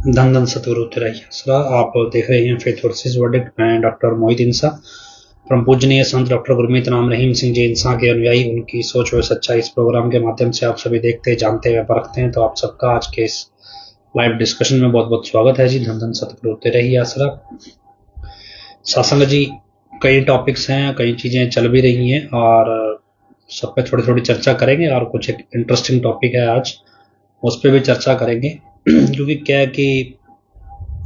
धन धन सतगुरु तेरा ही आसरा। आप देख रहे हैं फेथ वर्सेस वर्डिक्ट। मैं डॉक्टर मोहित इंसा, परम पूजनीय संत डॉक्टर गुरमीत राम रहीम सिंह जी इंसा के अनुयायी, उनकी सोच व सच्चाई इस प्रोग्राम के माध्यम से आप सभी देखते, जानते व परखते हैं। तो आप सबका आज के इस लाइव डिस्कशन में बहुत बहुत स्वागत है जी। धन धन सतगुरु तेरा ही आसरा। सत्संग जी, कई टॉपिक्स हैं, कई चीजें चल भी रही हैं और सब पे थोड़ी थोड़ी चर्चा करेंगे। और कुछ एक इंटरेस्टिंग टॉपिक है आज, उस पर भी चर्चा करेंगे। क्योंकि क्या है कि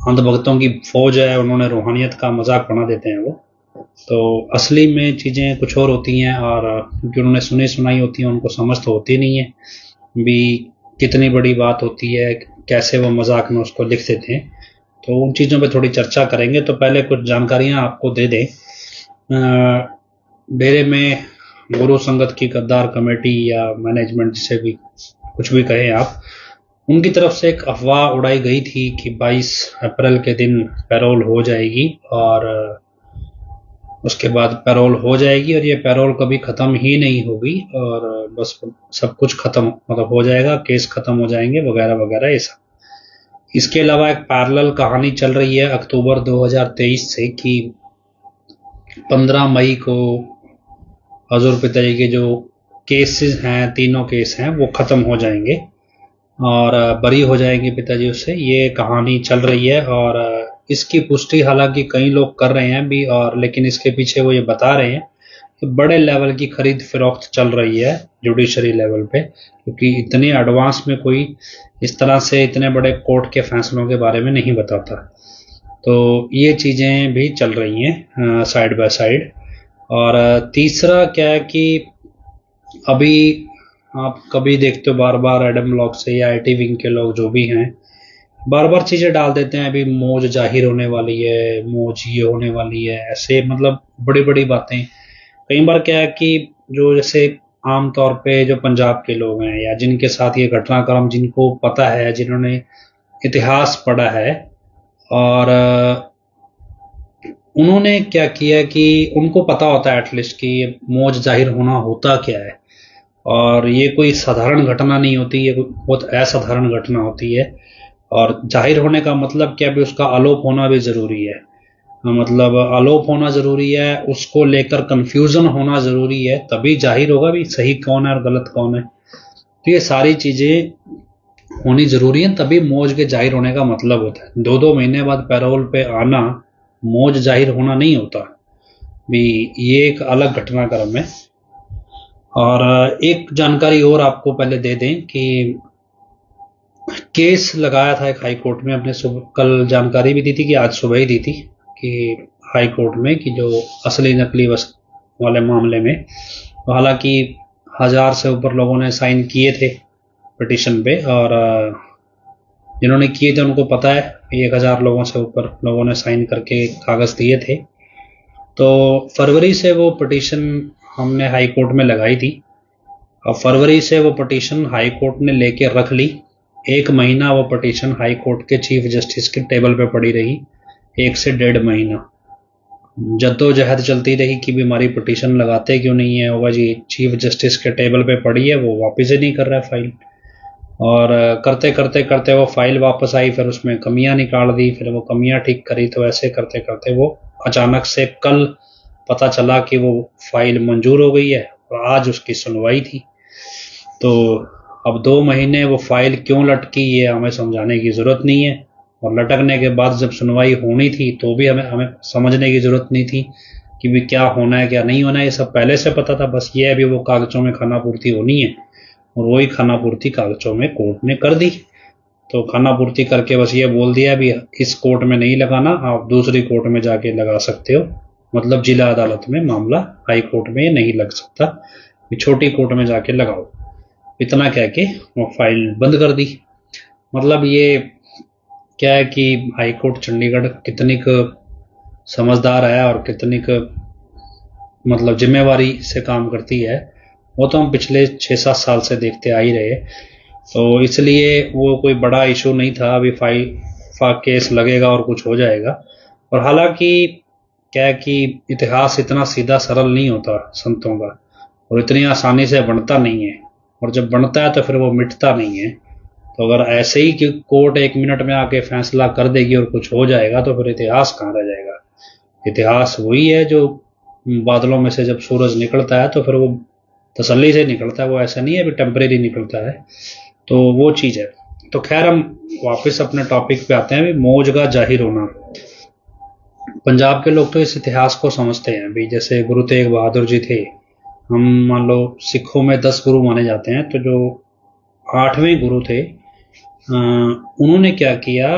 अंधभक्तों की फौज है, उन्होंने रूहानियत का मजाक बना देते हैं वो, तो असली में चीज़ें कुछ और होती हैं। और क्योंकि उन्होंने सुनी सुनाई होती है, उनको समझ तो होती नहीं है भी कितनी बड़ी बात होती है, कैसे वो मजाक में उसको लिख देते हैं। तो उन चीज़ों पे थोड़ी चर्चा करेंगे। तो पहले कुछ जानकारियां आपको दे दें। डेरे में गुरु संगत की गद्दार कमेटी या मैनेजमेंट, जिसे भी कुछ भी कहें आप, उनकी तरफ से एक अफवाह उड़ाई गई थी कि 22 अप्रैल के दिन पैरोल हो जाएगी और उसके बाद पैरोल हो जाएगी और ये पैरोल कभी ख़त्म ही नहीं होगी और बस सब कुछ ख़त्म मतलब हो जाएगा, केस ख़त्म हो जाएंगे वगैरह वगैरह ये सब। इसके अलावा एक पैरेलल कहानी चल रही है अक्टूबर 2023 से कि 15 मई को हजूर पिताजी के जो केसेस हैं, तीनों केस हैं, वो ख़त्म हो जाएंगे और बरी हो जाएंगे पिताजी उससे। ये कहानी चल रही है और इसकी पुष्टि हालांकि कई लोग कर रहे हैं भी, और लेकिन इसके पीछे वो ये बता रहे हैं कि बड़े लेवल की खरीद फरोख्त चल रही है जुडिशरी लेवल पे, क्योंकि इतने एडवांस में कोई इस तरह से इतने बड़े कोर्ट के फैसलों के बारे में नहीं बताता। तो ये चीज़ें भी चल रही हैं साइड बाय साइड। और तीसरा क्या है कि अभी आप कभी देखते हो बार बार एडम ब्लॉक से या आईटी विंग के लोग जो भी हैं, बार बार चीज़ें डाल देते हैं। अभी मौज जाहिर होने वाली है, मौज ये होने वाली है, ऐसे मतलब बड़ी बड़ी बातें। कई बार क्या है कि जो जैसे आम तौर पे जो पंजाब के लोग हैं या जिनके साथ ये घटनाक्रम, जिनको पता है, जिन्होंने इतिहास पढ़ा है, और उन्होंने क्या किया कि उनको पता होता है एटलीस्ट कि ये मौज जाहिर होना होता क्या है। और ये कोई साधारण घटना नहीं होती, ये बहुत असाधारण घटना होती है। और जाहिर होने का मतलब क्या, भी उसका आलोप होना भी जरूरी है। मतलब आलोप होना जरूरी है, उसको लेकर कंफ्यूजन होना जरूरी है, तभी जाहिर होगा भी सही कौन है और गलत कौन है। तो ये सारी चीजें होनी जरूरी है, तभी मौज के जाहिर होने का मतलब होता है। 2-2 महीने बाद पैरोल पे आना मौज जाहिर होना नहीं होता भी, ये एक अलग घटनाक्रम है। और एक जानकारी और आपको पहले दे दें कि केस लगाया था एक हाई कोर्ट में, अपने कल जानकारी भी दी थी कि आज सुबह ही दी थी कि हाई कोर्ट में कि जो असली नकली वाले मामले में, तो हालांकि 1000 से ऊपर लोगों ने साइन किए थे पिटीशन पे, और जिन्होंने किए थे उनको पता है 1000 लोगों से ऊपर लोगों ने साइन करके कागज दिए थे। तो फरवरी से वो पिटीशन हमने हाई कोर्ट में लगाई थी। अब फरवरी से वो पिटीशन हाई कोर्ट ने लेके रख ली। 1 महीना वो पिटीशन हाई कोर्ट के चीफ जस्टिस के टेबल पे पड़ी रही, 1 से 1.5 महीना जद्दोजहद चलती रही कि भी हमारी पिटीशन लगाते क्यों नहीं है। होगा जी, चीफ जस्टिस के टेबल पे पड़ी है, वो वापस ही नहीं कर रहा है फाइल। और करते करते करते वो फाइल वापस आई, फिर उसमें कमियां निकाल दी, फिर वो कमियां ठीक करी। तो ऐसे करते करते वो अचानक से कल पता चला कि वो फाइल मंजूर हो गई है और आज उसकी सुनवाई थी। तो अब 2 महीने वो फाइल क्यों लटकी, ये हमें समझाने की जरूरत नहीं है। और लटकने के बाद जब सुनवाई होनी थी तो भी हमें समझने की जरूरत नहीं थी कि भी क्या होना है क्या नहीं होना है, ये सब पहले से पता था। बस ये अभी वो कागजों में खाना पूर्ति होनी है, और वही खाना पूर्ति कागजों में कोर्ट ने कर दी। तो खाना पूर्ति करके बस ये बोल दिया भी इस कोर्ट में नहीं लगाना, आप दूसरी कोर्ट में जाके लगा सकते हो। मतलब जिला अदालत में मामला, हाई कोर्ट में ये नहीं लग सकता, छोटी कोर्ट में जाके लगाओ। इतना कह के वो फाइल बंद कर दी। मतलब ये क्या है कि हाई कोर्ट चंडीगढ़ कितनी समझदार है और कितनी मतलब जिम्मेवारी से काम करती है, वो तो हम पिछले 6-7 साल से देखते आ ही रहे। तो इसलिए वो कोई बड़ा इशू नहीं था, अभी केस लगेगा और कुछ हो जाएगा। और हालांकि क्या है कि इतिहास इतना सीधा सरल नहीं होता संतों का, और इतनी आसानी से बनता नहीं है, और जब बनता है तो फिर वो मिटता नहीं है। तो अगर ऐसे ही कि कोर्ट 1 मिनट में आके फैसला कर देगी और कुछ हो जाएगा तो फिर इतिहास कहाँ रह जाएगा। इतिहास वही है जो बादलों में से जब सूरज निकलता है तो फिर वो तसल्ली से निकलता है, वो ऐसा नहीं है अभी टेम्परेरी निकलता है। तो वो चीज़ है। तो खैर हम वापस अपने टॉपिक पे आते हैं। अभी मौज का जाहिर होना, पंजाब के लोग तो इस इतिहास को समझते हैं। अभी जैसे गुरु तेग बहादुर जी थे, हम मान लो सिखों में 10 गुरु माने जाते हैं, तो जो 8वें गुरु थे उन्होंने क्या किया,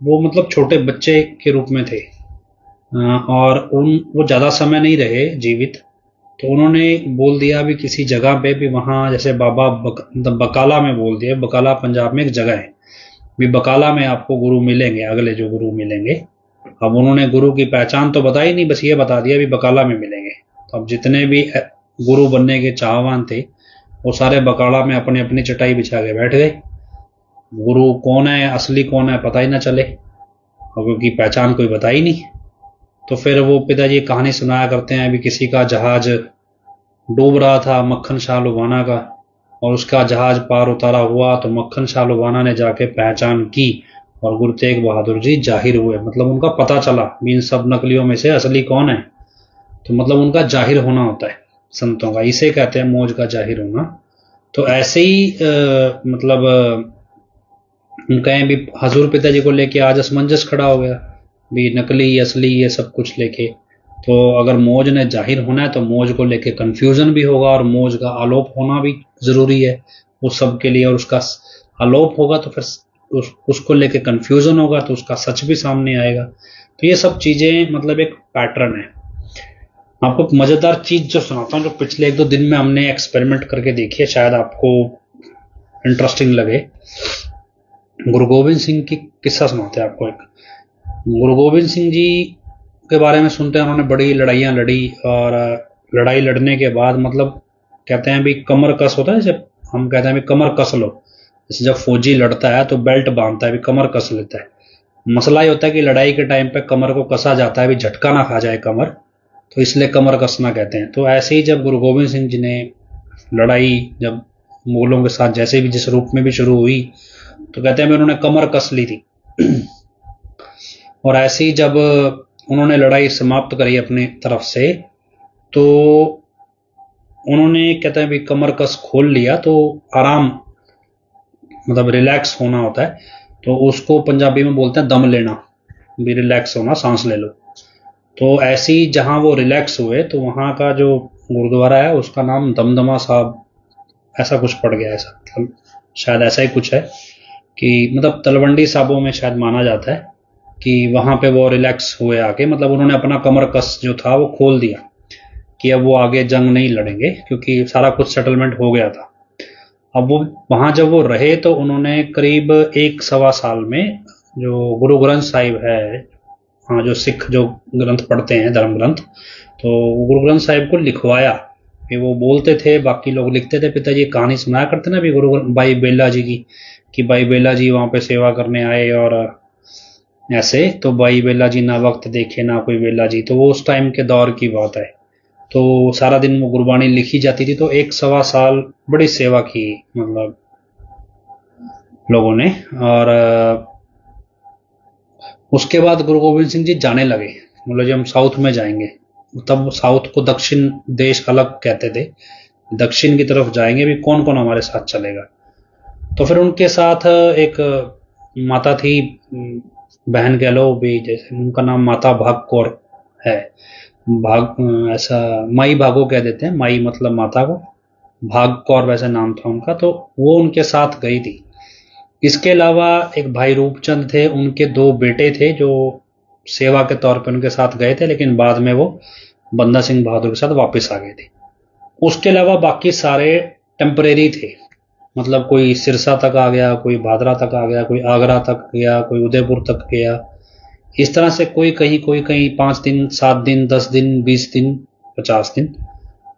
वो मतलब छोटे बच्चे के रूप में थे और वो ज़्यादा समय नहीं रहे जीवित। तो उन्होंने बोल दिया भी किसी जगह पे भी, वहाँ जैसे बाबा बकाला में बोल दिया, बकाला पंजाब में एक जगह है भी, बकाला में आपको गुरु मिलेंगे, अगले जो गुरु मिलेंगे। अब उन्होंने गुरु की पहचान तो बताई नहीं, बस ये बता दिया भी बकाला में मिलेंगे। तो अब जितने भी गुरु बनने के चाहवान थे वो सारे बकाला में अपनी अपनी चटाई बिछा के बैठ गए। गुरु कौन है, असली कौन है, पता ही ना चले, और क्योंकि पहचान कोई बताई नहीं। तो फिर वो पिताजी कहानी सुनाया करते हैं, अभी किसी का जहाज डूब रहा था, मक्खन शाह लुबाना का, और उसका जहाज पार उतारा हुआ तो मक्खन शाह लुबाना ने जाके पहचान की और गुरु तेग बहादुर जी जाहिर हुए। मतलब उनका पता चला भी इन सब नकलियों में से असली कौन है। तो मतलब उनका जाहिर होना होता है संतों का, इसे कहते हैं मौज का जाहिर होना। तो ऐसे ही मतलब कहें भी हजूर पिताजी को लेके आज असमंजस खड़ा हो गया भी, नकली असली ये सब कुछ लेके। तो अगर मौज ने जाहिर होना है तो मौज को लेके कंफ्यूजन भी होगा, और मौज का आलोप होना भी जरूरी है उस सब के लिए। और उसका आलोप होगा तो फिर उसको लेके कंफ्यूजन होगा तो उसका सच भी सामने आएगा। तो ये सब चीजें मतलब एक पैटर्न है। आपको एक मजेदार चीज जो सुनाता हूँ, जो पिछले 1-2 दिन में हमने एक्सपेरिमेंट करके देखी है, शायद आपको इंटरेस्टिंग लगे। गुरु गोविंद सिंह की किस्सा सुनाते हैं आपको एक। गुरु गोविंद सिंह जी के बारे में सुनते हैं, उन्होंने बड़ी लड़ाइयाँ लड़ी, और लड़ाई लड़ने के बाद मतलब कहते हैं भी कमर कस होता है, जैसे हम कहते हैं भी कमर कस लो। जैसे जब फौजी लड़ता है तो बेल्ट बांधता है, भी कमर कस लेता है। मसला ये होता है कि लड़ाई के टाइम पे कमर को कसा जाता है भी झटका ना खा जाए कमर, तो इसलिए कमर कसना कहते हैं। तो ऐसे ही जब गुरु गोविंद सिंह जी ने लड़ाई जब मुगलों के साथ जैसे भी जिस रूप में भी शुरू हुई, तो कहते हैं उन्होंने कमर कस ली थी। और ऐसे ही जब उन्होंने लड़ाई समाप्त करी अपनी तरफ से, तो उन्होंने कहते हैं भी कमर कस खोल लिया, तो आराम मतलब रिलैक्स होना होता है, तो उसको पंजाबी में बोलते हैं दम लेना, भी रिलैक्स होना, सांस ले लो। तो ऐसे ही जहां वो रिलैक्स हुए तो वहां का जो गुरुद्वारा है उसका नाम दमदमा साहब ऐसा कुछ पड़ गया, ऐसा शायद ऐसा ही कुछ है कि मतलब तलवंडी साहबों में शायद माना जाता है कि वहां पे वो रिलैक्स हुए आके, मतलब उन्होंने अपना कमर कस जो था वो खोल दिया कि अब वो आगे जंग नहीं लड़ेंगे क्योंकि सारा कुछ सेटलमेंट हो गया था। अब वो वहां जब वो रहे तो उन्होंने करीब 1-1.25 साल में जो गुरु ग्रंथ साहिब है, हाँ जो सिख जो ग्रंथ पढ़ते हैं धर्म ग्रंथ, तो गुरु ग्रंथ साहिब को लिखवाया। फिर वो बोलते थे, बाकी लोग लिखते थे, पिताजी कहानी सुनाया करते ना भी गुरु भाई बेला जी की, कि भाई बेला जी वहां पे सेवा करने आए और ऐसे, तो भाई बेला जी ना वक्त देखे ना कोई बेला जी, तो वो उस टाइम के दौर की बात है। तो सारा दिन वो गुरबाणी लिखी जाती थी, तो 1-1.25 साल बड़ी सेवा की मतलब लोगों ने। और उसके बाद गुरु गोविंद सिंह जी जाने लगे, मतलब जब हम साउथ में जाएंगे, तब साउथ को दक्षिण देश अलग कहते थे, दक्षिण की तरफ जाएंगे भी कौन कौन हमारे साथ चलेगा। तो फिर उनके साथ एक माता थी, बहन कह लो भी, जैसे उनका नाम माता भाग कौर है, भाग ऐसा माई भागो कह देते हैं, माई मतलब माता को, भाग कौर वैसे नाम था उनका, तो वो उनके साथ गई थी। इसके अलावा एक भाई रूपचंद थे, उनके 2 बेटे थे जो सेवा के तौर पर उनके साथ गए थे, लेकिन बाद में वो बंदा सिंह बहादुर के साथ वापस आ गए थे। उसके अलावा बाकी सारे टेम्परेरी थे, मतलब कोई सिरसा तक आ गया, कोई भादरा तक आ गया, कोई आगरा तक गया, कोई उदयपुर तक गया, इस तरह से कोई कहीं 5 दिन 7 दिन 10 दिन 20 दिन 50 दिन।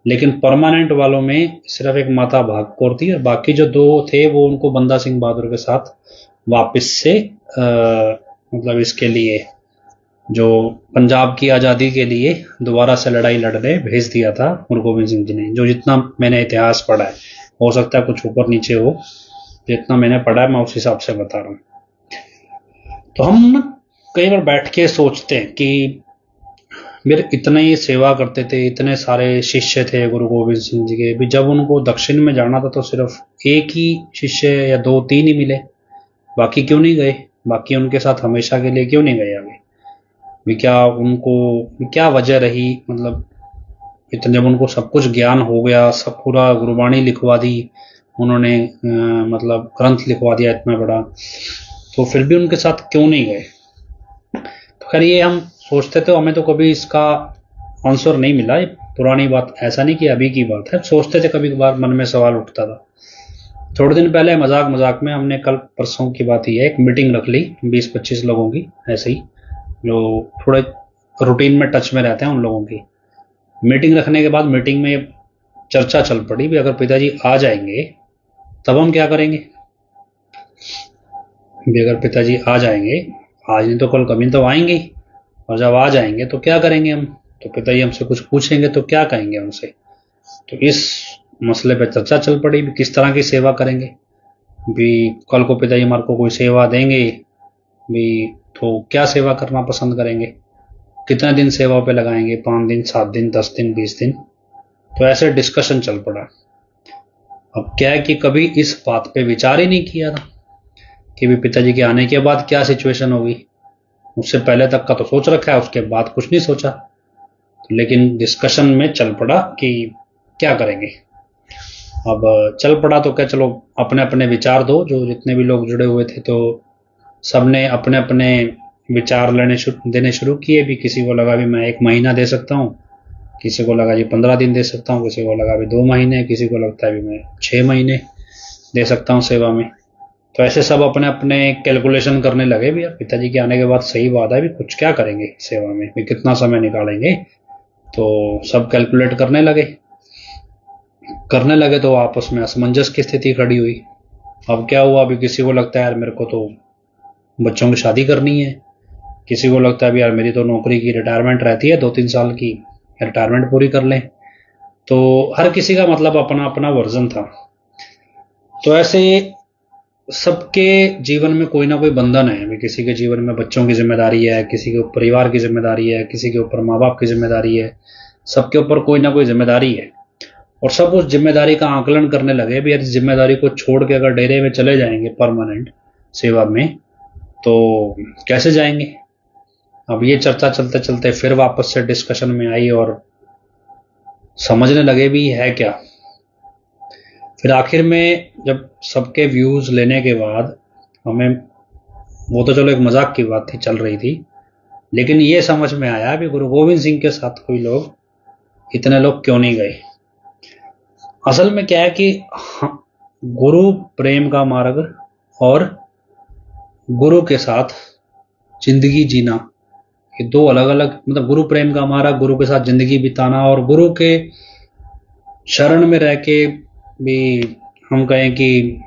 लेकिन परमानेंट वालों में सिर्फ एक माता भाग कौर थी, और बाकी जो 2 थे वो उनको बंदा सिंह बहादुर के साथ वापस से मतलब इसके लिए जो पंजाब की आज़ादी के लिए दोबारा से लड़ाई लड़ने भेज दिया था गुरु गोविंद सिंह जी ने, जो जितना मैंने इतिहास पढ़ा है, हो सकता है कुछ ऊपर नीचे हो, जितना मैंने पढ़ा है मैं उस हिसाब से बता रहा हूँ। तो हम ना कई बार बैठ के सोचते हैं कि मेरे इतने ही सेवा करते थे, इतने सारे शिष्य थे गुरु गोविंद सिंह जी के भी, जब उनको दक्षिण में जाना था तो सिर्फ एक ही शिष्य या दो तीन ही मिले, बाकी क्यों नहीं गए? बाकी उनके साथ हमेशा के लिए क्यों नहीं गए आगे भी? क्या उनको क्या वजह रही? मतलब इतने जब उनको सब कुछ ज्ञान हो गया, सब पूरा गुरुबाणी लिखवा दी उन्होंने, मतलब ग्रंथ लिखवा दिया इतना बड़ा, तो फिर भी उनके साथ क्यों नहीं गए? तो खैर ये हम सोचते थे, हमें तो कभी इसका आंसर नहीं मिला। ये पुरानी बात, ऐसा नहीं कि अभी की बात है, सोचते थे, कभी कभार मन में सवाल उठता था। थोड़े दिन पहले मजाक मजाक में हमने, कल परसों की बात ही है, एक मीटिंग रख ली 20-25 लोगों की, ऐसे ही जो थोड़े रूटीन में टच में रहते हैं उन लोगों की। मीटिंग रखने के बाद मीटिंग में चर्चा चल पड़ी भी अगर पिताजी आ जाएंगे तब हम क्या करेंगे? भी अगर पिताजी आ जाएंगे, आज नहीं तो कल कभी तो आएंगे, और जब आ जाएंगे तो क्या करेंगे हम? तो पिताजी हमसे कुछ पूछेंगे तो क्या कहेंगे उनसे? तो इस मसले पर चर्चा चल पड़ी भी किस तरह की सेवा करेंगे भी। कल को पिताजी हमारे को कोई सेवा देंगे भी तो क्या सेवा करना पसंद करेंगे? कितने दिन सेवा पे लगाएंगे? 5 दिन, 7 दिन, 10 दिन, 20 दिन? तो ऐसे डिस्कशन चल पड़ा। अब क्या है कि कभी इस बात पे विचार ही नहीं किया था कि भी पिताजी के आने के बाद क्या सिचुएशन होगी। उससे पहले तक का तो सोच रखा है, उसके बाद कुछ नहीं सोचा, तो लेकिन डिस्कशन में चल पड़ा कि क्या करेंगे। अब चल पड़ा तो क्या, चलो अपने अपने विचार दो, जो जितने भी लोग जुड़े हुए थे तो सबने अपने अपने विचार देने शुरू किए भी। किसी को लगा भी मैं 1 महीना दे सकता हूँ, किसी को लगा जी 15 दिन दे सकता हूँ, किसी को लगा भी 2 महीने, किसी को लगता है भी मैं 6 महीने दे सकता हूँ सेवा में। तो ऐसे सब अपने अपने कैलकुलेशन करने लगे भी यार पिताजी के आने के बाद सही बात है भी कुछ क्या करेंगे सेवा में भी, कितना समय निकालेंगे। तो सब कैलकुलेट करने लगे तो आपस में असमंजस की स्थिति खड़ी हुई। अब क्या हुआ, अभी किसी को लगता है यार मेरे को तो बच्चों की शादी करनी है, किसी को लगता है यार मेरी तो नौकरी की रिटायरमेंट रहती है 2-3 साल की, रिटायरमेंट पूरी कर लें। तो हर किसी का मतलब अपना अपना वर्जन था। तो ऐसे सबके जीवन में कोई ना कोई बंधन है भी। किसी के जीवन में बच्चों की जिम्मेदारी है, किसी के ऊपर परिवार की जिम्मेदारी है, किसी के ऊपर माँ बाप की जिम्मेदारी है, सबके ऊपर कोई ना कोई जिम्मेदारी है। और सब उस जिम्मेदारी का आकलन करने लगे भी यार इस जिम्मेदारी को छोड़ के अगर डेरे में चले जाएंगे परमानेंट सेवा में तो कैसे जाएंगे। अब ये चर्चा चलते चलते फिर वापस से डिस्कशन में आई और समझने लगे भी है क्या। फिर आखिर में जब सबके व्यूज लेने के बाद हमें, वो तो चलो एक मजाक की बात थी चल रही थी, लेकिन ये समझ में आया भी गुरु गोविंद सिंह के साथ कोई लोग, इतने लोग क्यों नहीं गए। असल में क्या है कि गुरु प्रेम का मार्ग और गुरु के साथ जिंदगी जीना, ये दो अलग अलग, मतलब गुरु प्रेम का मार्ग, गुरु के साथ जिंदगी बिताना, और गुरु के शरण में रह के भी हम कहें कि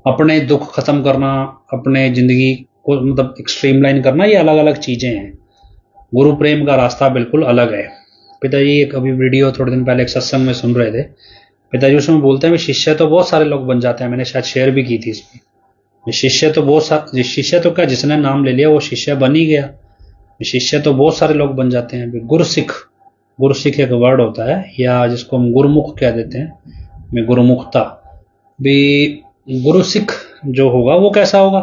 अपने दुख खत्म करना, अपने जिंदगी को मतलब स्ट्रीमलाइन करना, ये अलग अलग चीजें हैं। गुरु प्रेम का रास्ता बिल्कुल अलग है। पिताजी एक अभी वीडियो थोड़े दिन पहले एक सत्संग में सुन रहे थे, पिताजी उसमें बोलते हैं शिष्य तो बहुत सारे लोग बन जाते हैं, मैंने शायद शेयर भी की थी इसमें। शिष्य तो बहुत सारे, शिष्य तो क्या जिसने नाम ले लिया वो शिष्य बन ही गया। शिष्य तो बहुत सारे लोग बन जाते हैं। गुरसिख एक वर्ड होता है, या जिसको हम गुरुमुख कह देते हैं, गुरुमुखता भी। गुरुसिख जो होगा वो कैसा होगा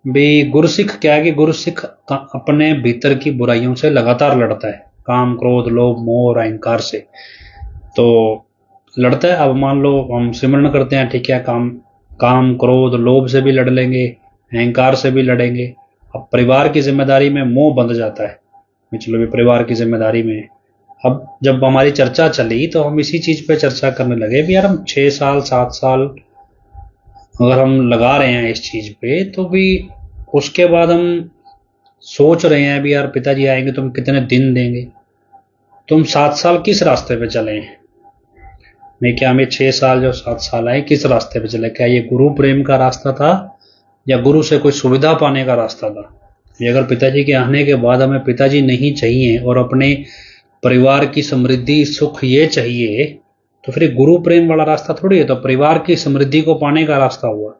भी? गुरुसिख क्या है कि गुरुसिख अपने भीतर की बुराइयों से लगातार लड़ता है, काम क्रोध लोभ मोह और अहंकार से तो लड़ता है। अब मान लो हम सिमरन करते हैं, ठीक है, काम क्रोध लोभ से भी लड़ लेंगे, अहंकार से भी लड़ेंगे। अब परिवार की जिम्मेदारी में मोह बंध जाता है, चलो भी परिवार की जिम्मेदारी में। अब जब हमारी चर्चा चली तो हम इसी चीज पे चर्चा करने लगे भी यार हम 6 साल 7 साल अगर हम लगा रहे हैं इस चीज पे, तो भी उसके बाद हम सोच रहे हैं भी यार पिताजी आएंगे तो हम कितने दिन देंगे। तुम 7 साल किस रास्ते पे चले हैं? नहीं, क्या हमें 6 साल जो 7 साल आए किस रास्ते पे चले? क्या ये गुरु प्रेम का रास्ता था या गुरु से कोई सुविधा पाने का रास्ता था? ये अगर पिताजी के आने के बाद हमें पिताजी नहीं चाहिए और अपने परिवार की समृद्धि सुख ये चाहिए, तो फिर गुरु प्रेम वाला रास्ता थोड़ी है, तो परिवार की समृद्धि को पाने का रास्ता हुआ।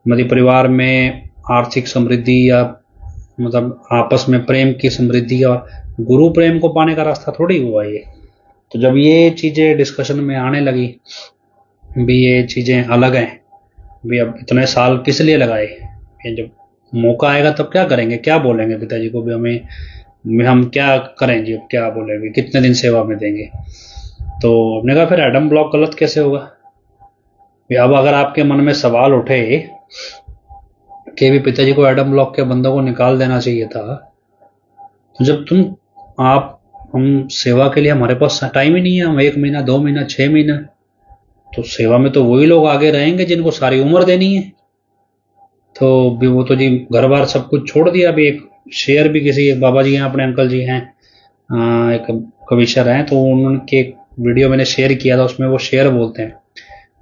मतलब परिवार में आर्थिक समृद्धि या मतलब आपस में प्रेम की समृद्धि और गुरु प्रेम को पाने का रास्ता थोड़ी हुआ ये। तो जब ये चीज़ें डिस्कशन में आने लगी भी ये चीज़ें अलग हैं भी, अब इतने साल किस लिए लगाए, जब मौका आएगा तब क्या करेंगे, क्या बोलेंगे पिताजी को भी, हमें हम क्या करें जी, अब क्या बोलेंगे, कितने दिन सेवा में देंगे। तो हमने कहा फिर एडम ब्लॉक गलत कैसे होगा। अब अगर आपके मन में सवाल उठे कि भी पिताजी को एडम ब्लॉक के बंदों को निकाल देना चाहिए था, तो जब हम सेवा के लिए हमारे पास टाइम ही नहीं है, हम 1 महीना 2 महीना 6 महीना, तो सेवा में तो वही लोग आगे रहेंगे जिनको सारी उम्र देनी है। तो भी वो तो जी घर बार सब कुछ छोड़ दिया। अभी एक शेर भी किसी एक बाबा जी हैं, अपने अंकल जी हैं, एक कविशर हैं, तो उनके वीडियो मैंने शेयर किया था, उसमें वो शेर बोलते हैं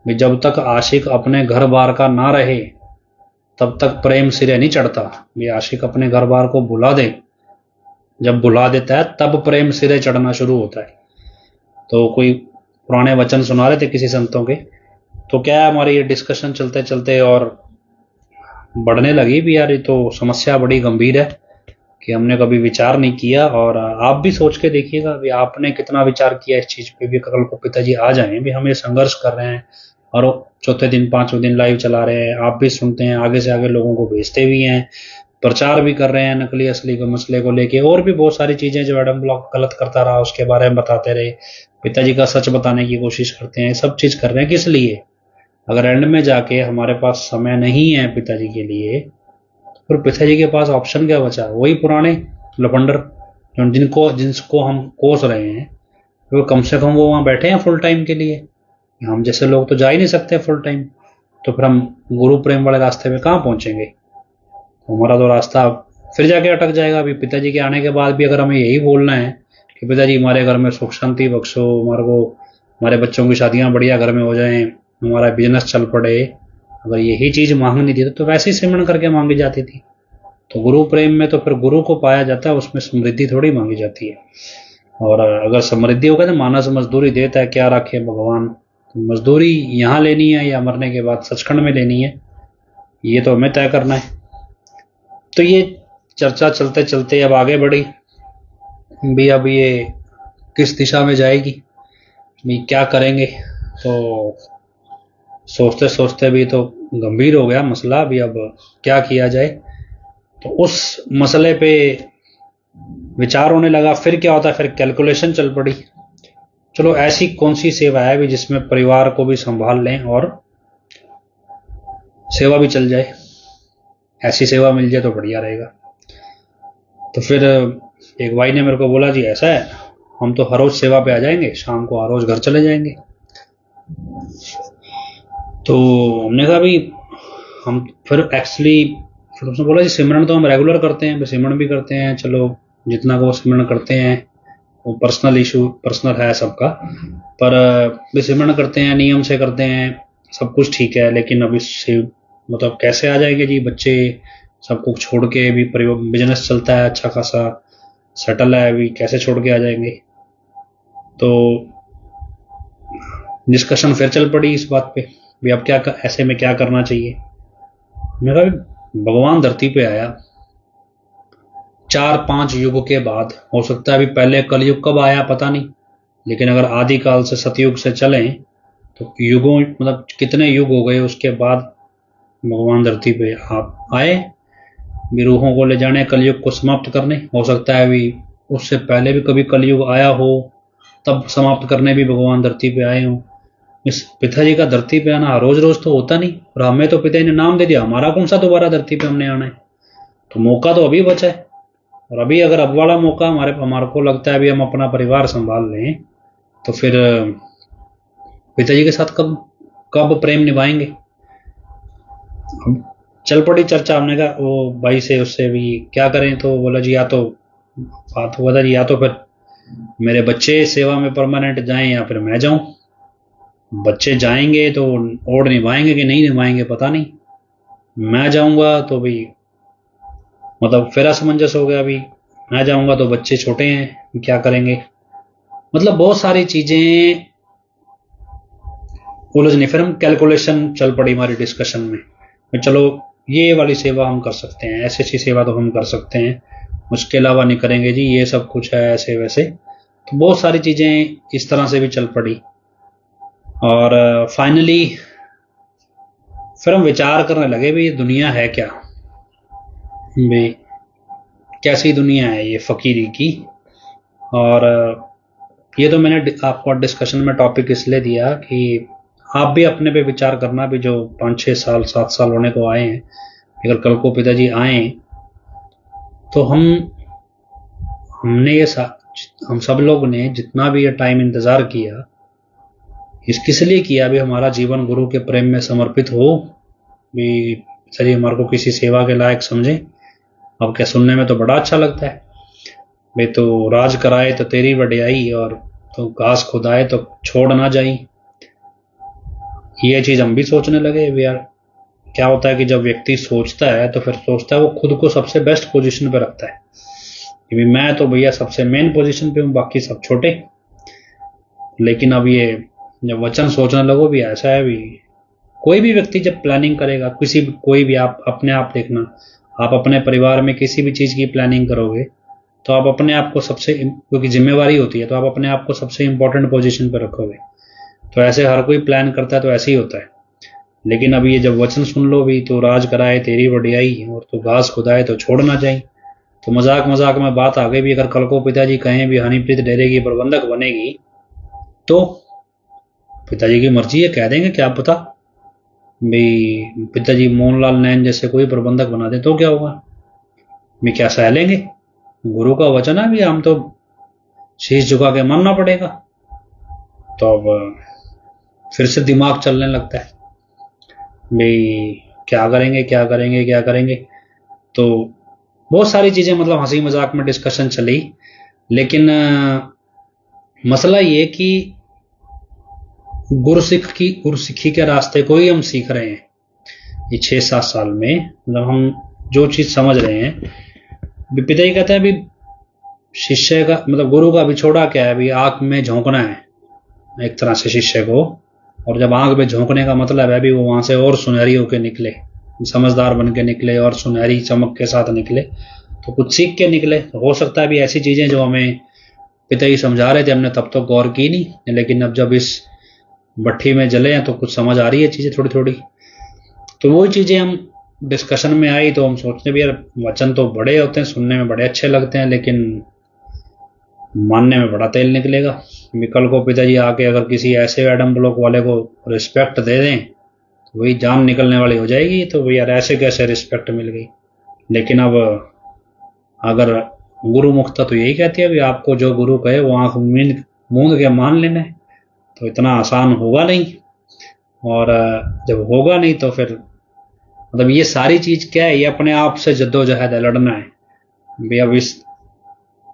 भी जब तक आशिक अपने घर बार का ना रहे तब तक प्रेम सिरे नहीं चढ़ता। भी आशिक अपने घर बार को भुला दे, जब भुला देता है तब प्रेम सिरे चढ़ना शुरू होता है। तो कोई पुराने वचन सुना रहे थे किसी संतों के। तो क्या है, हमारी ये डिस्कशन चलते चलते और बढ़ने लगी भी, यार ये तो समस्या बड़ी गंभीर है कि हमने कभी विचार नहीं किया। और आप भी सोच के देखिएगा भी आपने कितना विचार किया इस चीज पे भी। कल को पिताजी आ जाएं भी, हम ये संघर्ष कर रहे हैं और चौथे दिन 5वें दिन लाइव चला रहे हैं, आप भी सुनते हैं, आगे से आगे लोगों को भेजते भी हैं, प्रचार भी कर रहे हैं नकली असली के मसले को लेके, और भी बहुत सारी चीजें जो एडम ब्लॉक गलत करता रहा उसके बारे में बताते रहे, पिताजी का सच बताने की कोशिश करते हैं, सब चीज कर रहे हैं। किस लिए? अगर एंड में जाके हमारे पास समय नहीं है पिताजी के लिए, तो फिर पिताजी के पास ऑप्शन क्या बचा? वही पुराने लफंडर जिनको हम कोस रहे हैं, वो कम से कम वो वहां बैठे हैं फुल टाइम के लिए। हम जैसे लोग तो जा ही नहीं सकते फुल टाइम, तो फिर हम गुरु प्रेम वाले रास्ते में कहाँ पहुंचेंगे? हमारा तो रास्ता फिर जाके अटक जाएगा। अभी पिताजी के आने के बाद भी अगर हमें यही बोलना है कि पिताजी हमारे घर में सुख शांति बख्शो, हमारे बच्चों की शादियां बढ़िया घर में हो जाएं, हमारा बिजनेस चल पड़े, अगर यही चीज मांगनी थी तो वैसे ही सिमरन करके मांगी जाती थी। तो गुरु प्रेम में तो फिर गुरु को पाया जाता है, उसमें समृद्धि थोड़ी मांगी जाती है। और अगर समृद्धि होगा तो मानस मजदूरी देता है, क्या रखे भगवान, मजदूरी यहाँ लेनी है या मरने के बाद सचखंड में लेनी है, ये तो हमें तय करना है। तो ये चर्चा चलते चलते अब आगे बढ़ी भी, अब ये किस दिशा में जाएगी भी, क्या करेंगे। तो सोचते सोचते भी तो गंभीर हो गया मसला भी, अब क्या किया जाए। तो उस मसले पे विचार होने लगा। फिर क्या होता है, फिर कैलकुलेशन चल पड़ी, चलो ऐसी कौन सी सेवा है भी जिसमें परिवार को भी संभाल लें और सेवा भी चल जाए, ऐसी सेवा मिल जाए तो बढ़िया रहेगा। तो फिर एक भाई ने मेरे को बोला, जी ऐसा है, हम तो हर रोज सेवा पे आ जाएंगे, शाम को हर रोज घर चले जाएंगे। तो हमने कहा भी हम फिर उसने बोला जी सिमरन तो हम रेगुलर करते हैं, सिमरन भी करते हैं, चलो जितना को सिमरन करते हैं वो पर्सनल है सबका, पर सिमरन करते हैं, नियम से करते हैं, सब कुछ ठीक है, लेकिन अभी मतलब कैसे आ जाएंगे जी, बच्चे सब कुछ छोड़ के भी, बिजनेस चलता है अच्छा खासा सेटल है, अभी कैसे छोड़ के आ जाएंगे। तो डिस्कशन फिर चल पड़ी इस बात पे भी, अब क्या ऐसे में क्या करना चाहिए। मैं कहा भगवान धरती पे आया 4-5 युग के बाद, हो सकता है अभी पहले कलयुग कब आया पता नहीं, लेकिन अगर आदिकाल से सतयुग से चलें तो युगों मतलब कितने युग हो गए उसके बाद भगवान धरती पे आप आए भी, रूहों को ले जाने, कलयुग को समाप्त करने। हो सकता है अभी उससे पहले भी कभी कलयुग आया हो, तब समाप्त करने भी भगवान धरती पे आए हों। इस पिताजी का धरती पे आना रोज रोज तो होता नहीं, और हमें तो पिताजी ने नाम दे दिया, हमारा कौन सा दोबारा धरती पे हमने आना है। तो मौका तो अभी बचा है, और अभी अगर अब वाला मौका हमारे को लगता है अभी हम अपना परिवार संभाल लें, तो फिर पिताजी के साथ कब प्रेम निभाएंगे। अब चल पड़ी चर्चा, हमने कहा वो भाई से उससे भी क्या करें, तो बोला जी या तो बात हुआ था जी, या तो फिर मेरे बच्चे सेवा में परमानेंट जाएं या फिर मैं जाऊं। बच्चे जाएंगे तो ओढ़ निभाएंगे कि नहीं निभाएंगे पता नहीं, मैं जाऊंगा तो भी मतलब फिर असमंजस हो गया। अभी मैं जाऊंगा तो बच्चे छोटे हैं, क्या करेंगे, मतलब बहुत सारी चीजें उलझ नहीं, फिर हम कैलकुलेशन चल पड़ी हमारी डिस्कशन में, चलो ये वाली सेवा हम कर सकते हैं, ऐसी ऐसी सेवा तो हम कर सकते हैं, उसके अलावा नहीं करेंगे जी, ये सब कुछ है ऐसे वैसे। तो बहुत सारी चीज़ें इस तरह से भी चल पड़ी। और फाइनली फिर हम विचार करने लगे भी ये दुनिया है क्या, भी कैसी दुनिया है ये फ़कीरी की। और ये तो मैंने आपको डिस्कशन में टॉपिक इसलिए दिया कि आप भी अपने पे विचार करना, भी जो 5-6 साल 7 साल होने को आए हैं, अगर कल को पिताजी आए तो हमने ये हम सब लोग ने जितना भी ये टाइम इंतज़ार किया, इस किस लिए किया भी हमारा जीवन गुरु के प्रेम में समर्पित हो, भी पिताजी हमारे को किसी सेवा के लायक समझे। अब क्या सुनने में तो बड़ा अच्छा लगता है, भाई तो राज कराए तो तेरी वडियाई, और तो घास खुदाए तो छोड़ ना जाई। ये चीज़ हम भी सोचने लगे भी यार, क्या होता है कि जब व्यक्ति सोचता है तो फिर सोचता है वो खुद को सबसे बेस्ट पोजीशन पे रखता है कि भी मैं तो भैया सबसे मेन पोजीशन पे हूँ, बाकी सब छोटे। लेकिन अब ये जब वचन सोचने लगो भी ऐसा है भी, कोई भी व्यक्ति जब प्लानिंग करेगा कोई भी, आप अपने आप देखना, आप अपने परिवार में किसी भी चीज़ की प्लानिंग करोगे तो आप अपने आप को सबसे, क्योंकि जिम्मेवारी होती है, तो आप अपने आप को सबसे इंपॉर्टेंट पोजीशन पर रखोगे। तो ऐसे हर कोई प्लान करता है तो ऐसे ही होता है। लेकिन अब ये जब वचन सुन लो भी, तो राज कराए तेरी वडियाई, और तो घास खुदाए तो छोड़ ना जाए, तो मजाक मजाक में बात आ गई भी, अगर कल को पिताजी कहें भी हनीप्रीत डेयरी की प्रबंधक बनेगी, तो पिताजी की मर्जी है, कह देंगे क्या पता भाई पिताजी मोहनलाल नैन जैसे कोई प्रबंधक बना दे तो क्या होगा, मैं क्या सह लेंगे? गुरु का वचन है भी, हम तो शीश झुका के मानना पड़ेगा। तो अब फिर से दिमाग चलने लगता है भाई क्या करेंगे क्या करेंगे क्या करेंगे। तो बहुत सारी चीज़ें मतलब हंसी मजाक में डिस्कशन चली, लेकिन मसला ये कि गुरसिक्खी के रास्ते को ही हम सीख रहे हैं ये 6-7 साल में। मतलब हम जो चीज़ समझ रहे हैं, पिताजी कहते हैं अभी शिष्य का मतलब गुरु का बिछोड़ा क्या है, अभी आंख में झोंकना है एक तरह से शिष्य को, और जब आंख में झोंकने का मतलब है अभी वो वहां से और सुनहरी होकर निकले, समझदार बन के निकले और सुनहरी चमक के साथ निकले, तो कुछ सीख के निकले। तो हो सकता है अभी ऐसी चीज़ें जो हमें पिताजी समझा रहे थे हमने तब तो गौर की नहीं, लेकिन अब जब इस भट्ठी में जले हैं तो कुछ समझ आ रही है चीज़ें थोड़ी थोड़ी। तो वही चीज़ें हम डिस्कशन में आई, तो हम सोचते भी यार वचन तो बड़े होते हैं, सुनने में बड़े अच्छे लगते हैं, लेकिन मानने में बड़ा तेल निकलेगा। कल को पिताजी आके अगर किसी ऐसे एडम ब्लॉक वाले को रिस्पेक्ट दे दें तो वही जान निकलने वाली हो जाएगी, तो भैया ऐसे कैसे रिस्पेक्ट मिल गई। लेकिन अब अगर गुरु मुक्ता तो यही कहती है भी आपको जो गुरु कहे वो आंख मूंद के मान लेना है, तो इतना आसान होगा नहीं। और जब होगा नहीं तो फिर मतलब ये सारी चीज़ क्या है, ये अपने आप से जद्दोजहद है, लड़ना है भी। अब इस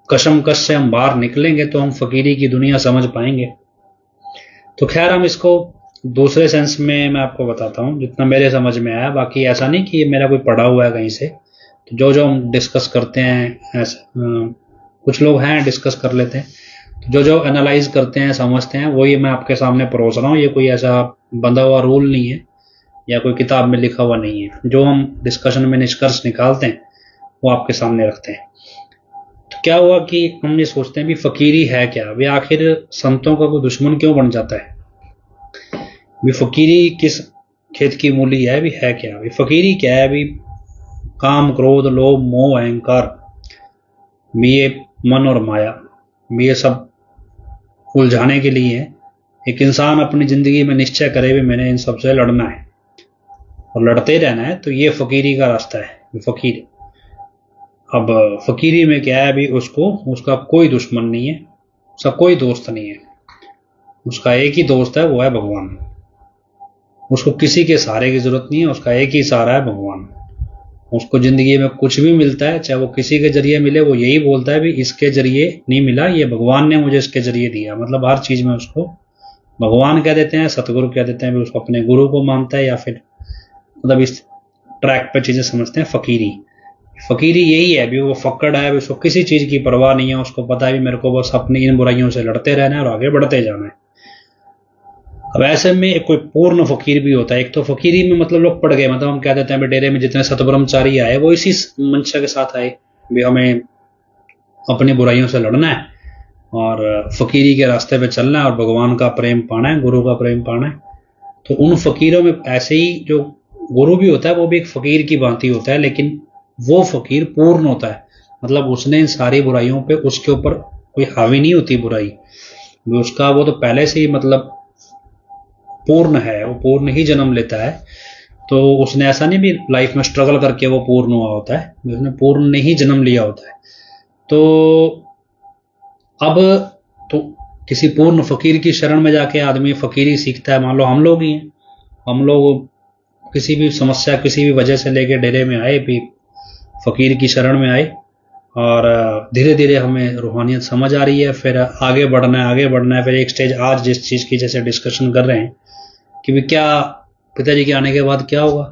कशमकश से हम बाहर निकलेंगे तो हम फकीरी की दुनिया समझ पाएंगे। तो खैर हम इसको दूसरे सेंस में मैं आपको बताता हूँ जितना मेरे समझ में आया, बाकी ऐसा नहीं कि मेरा कोई पढ़ा हुआ है कहीं से। तो जो जो हम डिस्कस करते हैं कुछ लोग हैं डिस्कस कर लेते हैं, तो जो जो एनालाइज करते हैं समझते हैं वही मैं आपके सामने परोस रहा हूँ। ये कोई ऐसा बंधा हुआ रूल नहीं है या कोई किताब में लिखा हुआ नहीं है, जो हम डिस्कशन में निष्कर्ष निकालते हैं वो आपके सामने रखते हैं। तो क्या हुआ कि हम ये सोचते हैं भी फकीरी है क्या, वे आखिर संतों का कोई दुश्मन क्यों बन जाता है, भी फकीरी किस खेत की मूली है, भी है क्या, भी फकीरी क्या है, भी काम क्रोध लोभ मोह अहंकार, भी ये मन और माया, भी ये सब उलझाने के लिए है। एक इंसान अपनी जिंदगी में निश्चय करे भी मैंने इन सबसे लड़ना है और लड़ते रहना है, तो ये फकीरी का रास्ता है फकीर। अब फकीरी में क्या है, भी उसका कोई दुश्मन नहीं है, उसका कोई दोस्त नहीं है, उसका एक ही दोस्त है, वो है भगवान। उसको किसी के सहारे की जरूरत नहीं है, उसका एक ही सहारा है भगवान। उसको जिंदगी में कुछ भी मिलता है, चाहे वो किसी के जरिए मिले, वो यही बोलता है भी इसके जरिए नहीं मिला, ये भगवान ने मुझे इसके जरिए दिया। मतलब हर चीज में उसको भगवान कह देते हैं, सतगुरु कह देते हैं, भी उसको अपने गुरु को मानता है, या फिर मतलब इस ट्रैक पे चीजें समझते हैं। फकीरी यही है, भी वो फक्कड़ है, भी उसको किसी चीज की परवाह नहीं है, उसको पता है भी मेरे को बस अपनी इन बुराइयों से लड़ते रहना है और आगे बढ़ते जाना है। अब ऐसे में एक कोई पूर्ण फकीर भी होता है। एक तो फकीरी में मतलब लोग पड़ गए, मतलब हम कह देते हैं डेरे में जितने सतब्रह्मचारी आए वो इसी मंशा के साथ आए भी हमें अपनी बुराइयों से लड़ना है और फकीरी के रास्ते पे चलना है और भगवान का प्रेम पाना है, गुरु का प्रेम पाना है। तो उन फकीरों में ऐसे ही जो गुरु भी होता है वो भी एक फकीर की भांति होता है, लेकिन वो फकीर पूर्ण होता है, मतलब उसने इन सारी बुराइयों पे उसके ऊपर कोई हावी नहीं होती बुराई, उसका वो तो पहले से ही मतलब पूर्ण है, वो पूर्ण ही जन्म लेता है। तो उसने ऐसा नहीं भी लाइफ में स्ट्रगल करके वो पूर्ण हुआ होता है, उसने पूर्ण ने ही जन्म लिया होता है। तो अब तो किसी पूर्ण फकीर की शरण में जाके आदमी फकीरी सीखता है। मान लो हम लोग ही हैं, हम लोग किसी भी समस्या किसी भी वजह से लेके डेरे में आए भी फकीर की शरण में आए और धीरे धीरे हमें रूहानियत समझ आ रही है, फिर आगे बढ़ना है। फिर एक स्टेज आज जिस चीज़ की जैसे डिस्कशन कर रहे हैं कि भी क्या पिताजी के आने के बाद क्या होगा,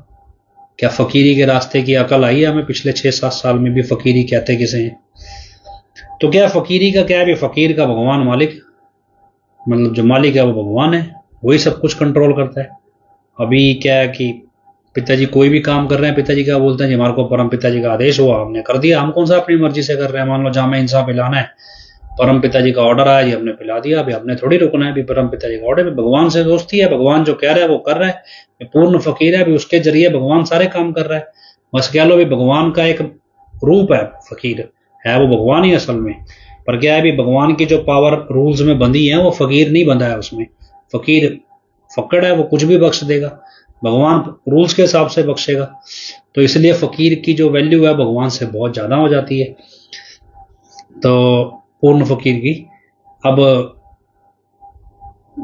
क्या फकीरी के रास्ते की अकल आई है हमें पिछले 6-7 साल में भी फकीरी कहते किसे हैं। तो क्या फकीरी का क्या है भी फकीर का भगवान मालिक, मतलब जो मालिक है वो भगवान है, वही सब कुछ कंट्रोल करता है। अभी क्या है कि पिताजी कोई भी काम कर रहे हैं, पिताजी क्या बोलते हैं जी हमारे को परम पिताजी का आदेश हुआ हमने कर दिया, हम कौन सा अपनी मर्जी से कर रहे हैं। मान लो जामे इंसान पिलाना है, परम पिताजी का ऑर्डर आया जी हमने पिला दिया, अभी हमने थोड़ी रुकना है, अभी परम पिताजी का ऑर्डर, भगवान से दोस्ती है, भगवान जो कह रहा है वो कर रहा है, पूर्ण फकीर है, अभी उसके जरिए भगवान सारे काम कर रहा है। बस कह लो भी भगवान का एक रूप है फकीर, है वो भगवान ही असल में, पर क्या है भी भगवान की जो पावर रूल्स में बंधी है वो फकीर नहीं बंधा है उसमें। फकीर फकड़ है, वो कुछ भी बख्श देगा, भगवान रूल्स के हिसाब से बख्शेगा। तो इसलिए फकीर की जो वैल्यू है भगवान से बहुत ज्यादा हो जाती है, तो पूर्ण फकीर की। अब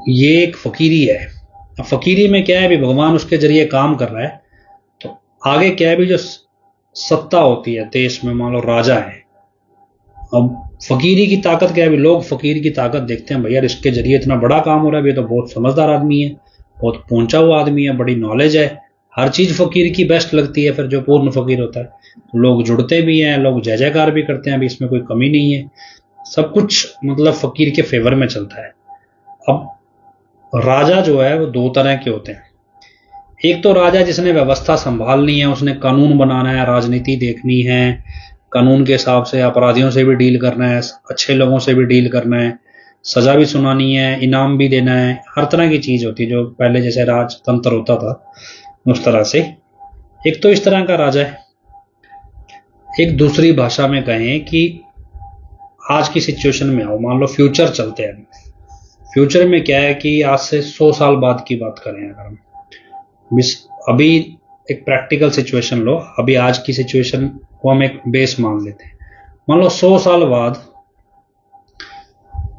ये एक फकीरी है। अब फकीरी में क्या है भी भगवान उसके जरिए काम कर रहा है, तो आगे क्या है भी जो सत्ता होती है देश में, मान लो राजा है, अब फकीरी की ताकत क्या है भी लोग फकीर की ताकत देखते हैं, भैया इसके जरिए इतना बड़ा काम हो रहा है, ये तो बहुत समझदार आदमी है, बहुत पहुंचा हुआ आदमी है, बड़ी नॉलेज है, हर चीज फकीर की बेस्ट लगती है। फिर जो पूर्ण फकीर होता है तो लोग जुड़ते भी हैं, लोग जय जयकार भी करते हैं, अभी इसमें कोई कमी नहीं है, सब कुछ मतलब फकीर के फेवर में चलता है। अब राजा जो है वो दो तरह के होते हैं। एक तो राजा जिसने व्यवस्था संभालनी है, उसने कानून बनाना है, राजनीति देखनी है, कानून के हिसाब से अपराधियों से भी डील करना है, अच्छे लोगों से भी डील करना है, सजा भी सुनानी है, इनाम भी देना है, हर तरह की चीज होती है जो पहले जैसे राजतंत्र होता था उस तरह से। एक तो इस तरह का राजा है। एक दूसरी भाषा में कहें कि आज की सिचुएशन में आओ, मान लो फ्यूचर चलते हैं, फ्यूचर में क्या है कि आज से 100 साल बाद की बात करें अगर हम, अभी एक प्रैक्टिकल सिचुएशन लो, अभी आज की सिचुएशन को हम एक बेस मान लेते हैं, मान लो 100 साल बाद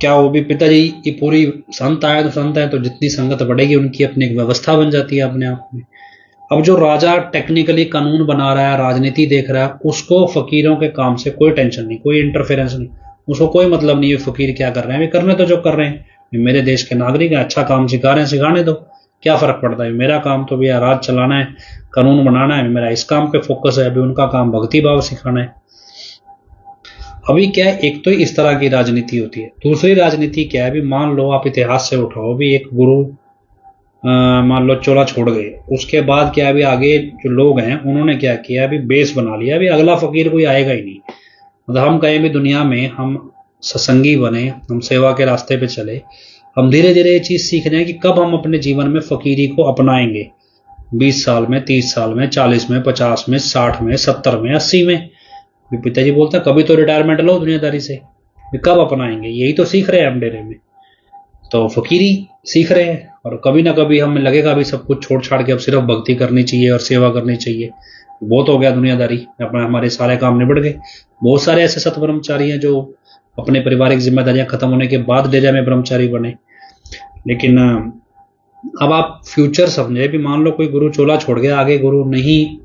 क्या वो भी पिताजी की पूरी संत आए तो जितनी संगत बढ़ेगी उनकी अपनी एक व्यवस्था बन जाती है अपने आप में। अब जो राजा टेक्निकली कानून बना रहा है, राजनीति देख रहा है, उसको फकीरों के काम से कोई टेंशन नहीं, कोई इंटरफेरेंस नहीं, उसको कोई मतलब नहीं है फकीर क्या कर रहे हैं, करने तो जो कर रहे हैं, मेरे देश के नागरिक हैं, अच्छा काम सिखा रहे हैं, सिखाने दो, क्या फर्क पड़ता है, मेरा काम तो भैया राज चलाना है, कानून बनाना है, मेरा इस काम पे फोकस है, अभी उनका काम भक्ति भाव सिखाना है। अभी क्या है, एक तो इस तरह की राजनीति होती है। दूसरी राजनीति क्या है, अभी मान लो आप इतिहास से उठाओ, भी एक गुरु मान लो चोला छोड़ गए, उसके बाद क्या अभी आगे जो लोग हैं उन्होंने क्या किया, अभी बेस बना लिया, अभी अगला फकीर कोई आएगा ही नहीं। मतलब हम कहें भी दुनिया में हम सत्संगी बने, हम सेवा के रास्ते पे चले, हम धीरे धीरे ये चीज सीख रहे हैं कि कब हम अपने जीवन में फकीरी को अपनाएंगे, 20 साल में, 30 साल में, 40 में, 50 में, 60 में, 70 में, 80 में। पिताजी बोलते हैं कभी तो रिटायरमेंट लो दुनियादारी से, कब अपनाएंगे, यही तो सीख रहे हैं हम डेरे में, तो फकीरी सीख रहे हैं। और कभी ना कभी हमें लगेगा अभी सब कुछ छोड़ छाड़ के अब सिर्फ भक्ति करनी चाहिए और सेवा करनी चाहिए, बहुत हो गया दुनियादारी, अपना हमारे सारे काम निबट गए। बहुत सारे ऐसे सत ब्रह्मचारी हैं जो अपने पारिवारिक जिम्मेदारियां खत्म होने के बाद डेरा में ब्रह्मचारी बने। लेकिन अब आप फ्यूचर समझे भी, मान लो कोई गुरु चोला छोड़ गया, आगे गुरु नहीं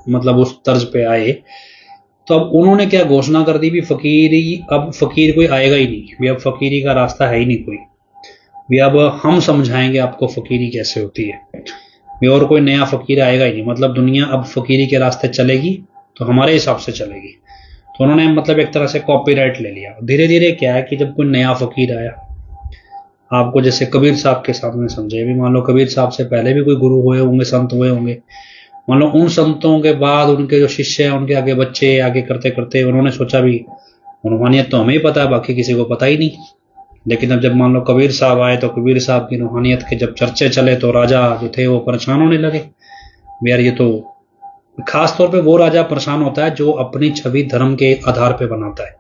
मतलब उस तर्ज पे आए, तो अब उन्होंने क्या घोषणा कर दी भी फकीरी, अब फकीर कोई आएगा ही नहीं, भी अब फकीरी का रास्ता है ही नहीं कोई, भी अब हम समझाएंगे आपको फकीरी कैसे होती है, भी और कोई नया फकीर आएगा ही नहीं, मतलब दुनिया अब फकीरी के रास्ते चलेगी तो हमारे हिसाब से चलेगी। तो उन्होंने मतलब एक तरह से कॉपीराइट ले लिया। धीरे धीरे क्या है कि जब कोई नया फकीर आया आपको जैसे कबीर साहब के सामने समझे, भी मान लो कबीर साहब से पहले भी कोई गुरु हुए होंगे, संत हुए होंगे, मान लो उन संतों के बाद उनके जो शिष्य हैं, उनके आगे बच्चे, आगे करते करते उन्होंने सोचा भी रूहानियत तो हमें ही पता है, बाकी किसी को पता ही नहीं। लेकिन अब जब मान लो कबीर साहब आए तो कबीर साहब की रूहानियत के जब चर्चे चले तो राजा जो थे वो परेशान होने लगे। यार ये तो, खास तौर पे वो राजा परेशान होता है जो अपनी छवि धर्म के आधार पे बनाता है।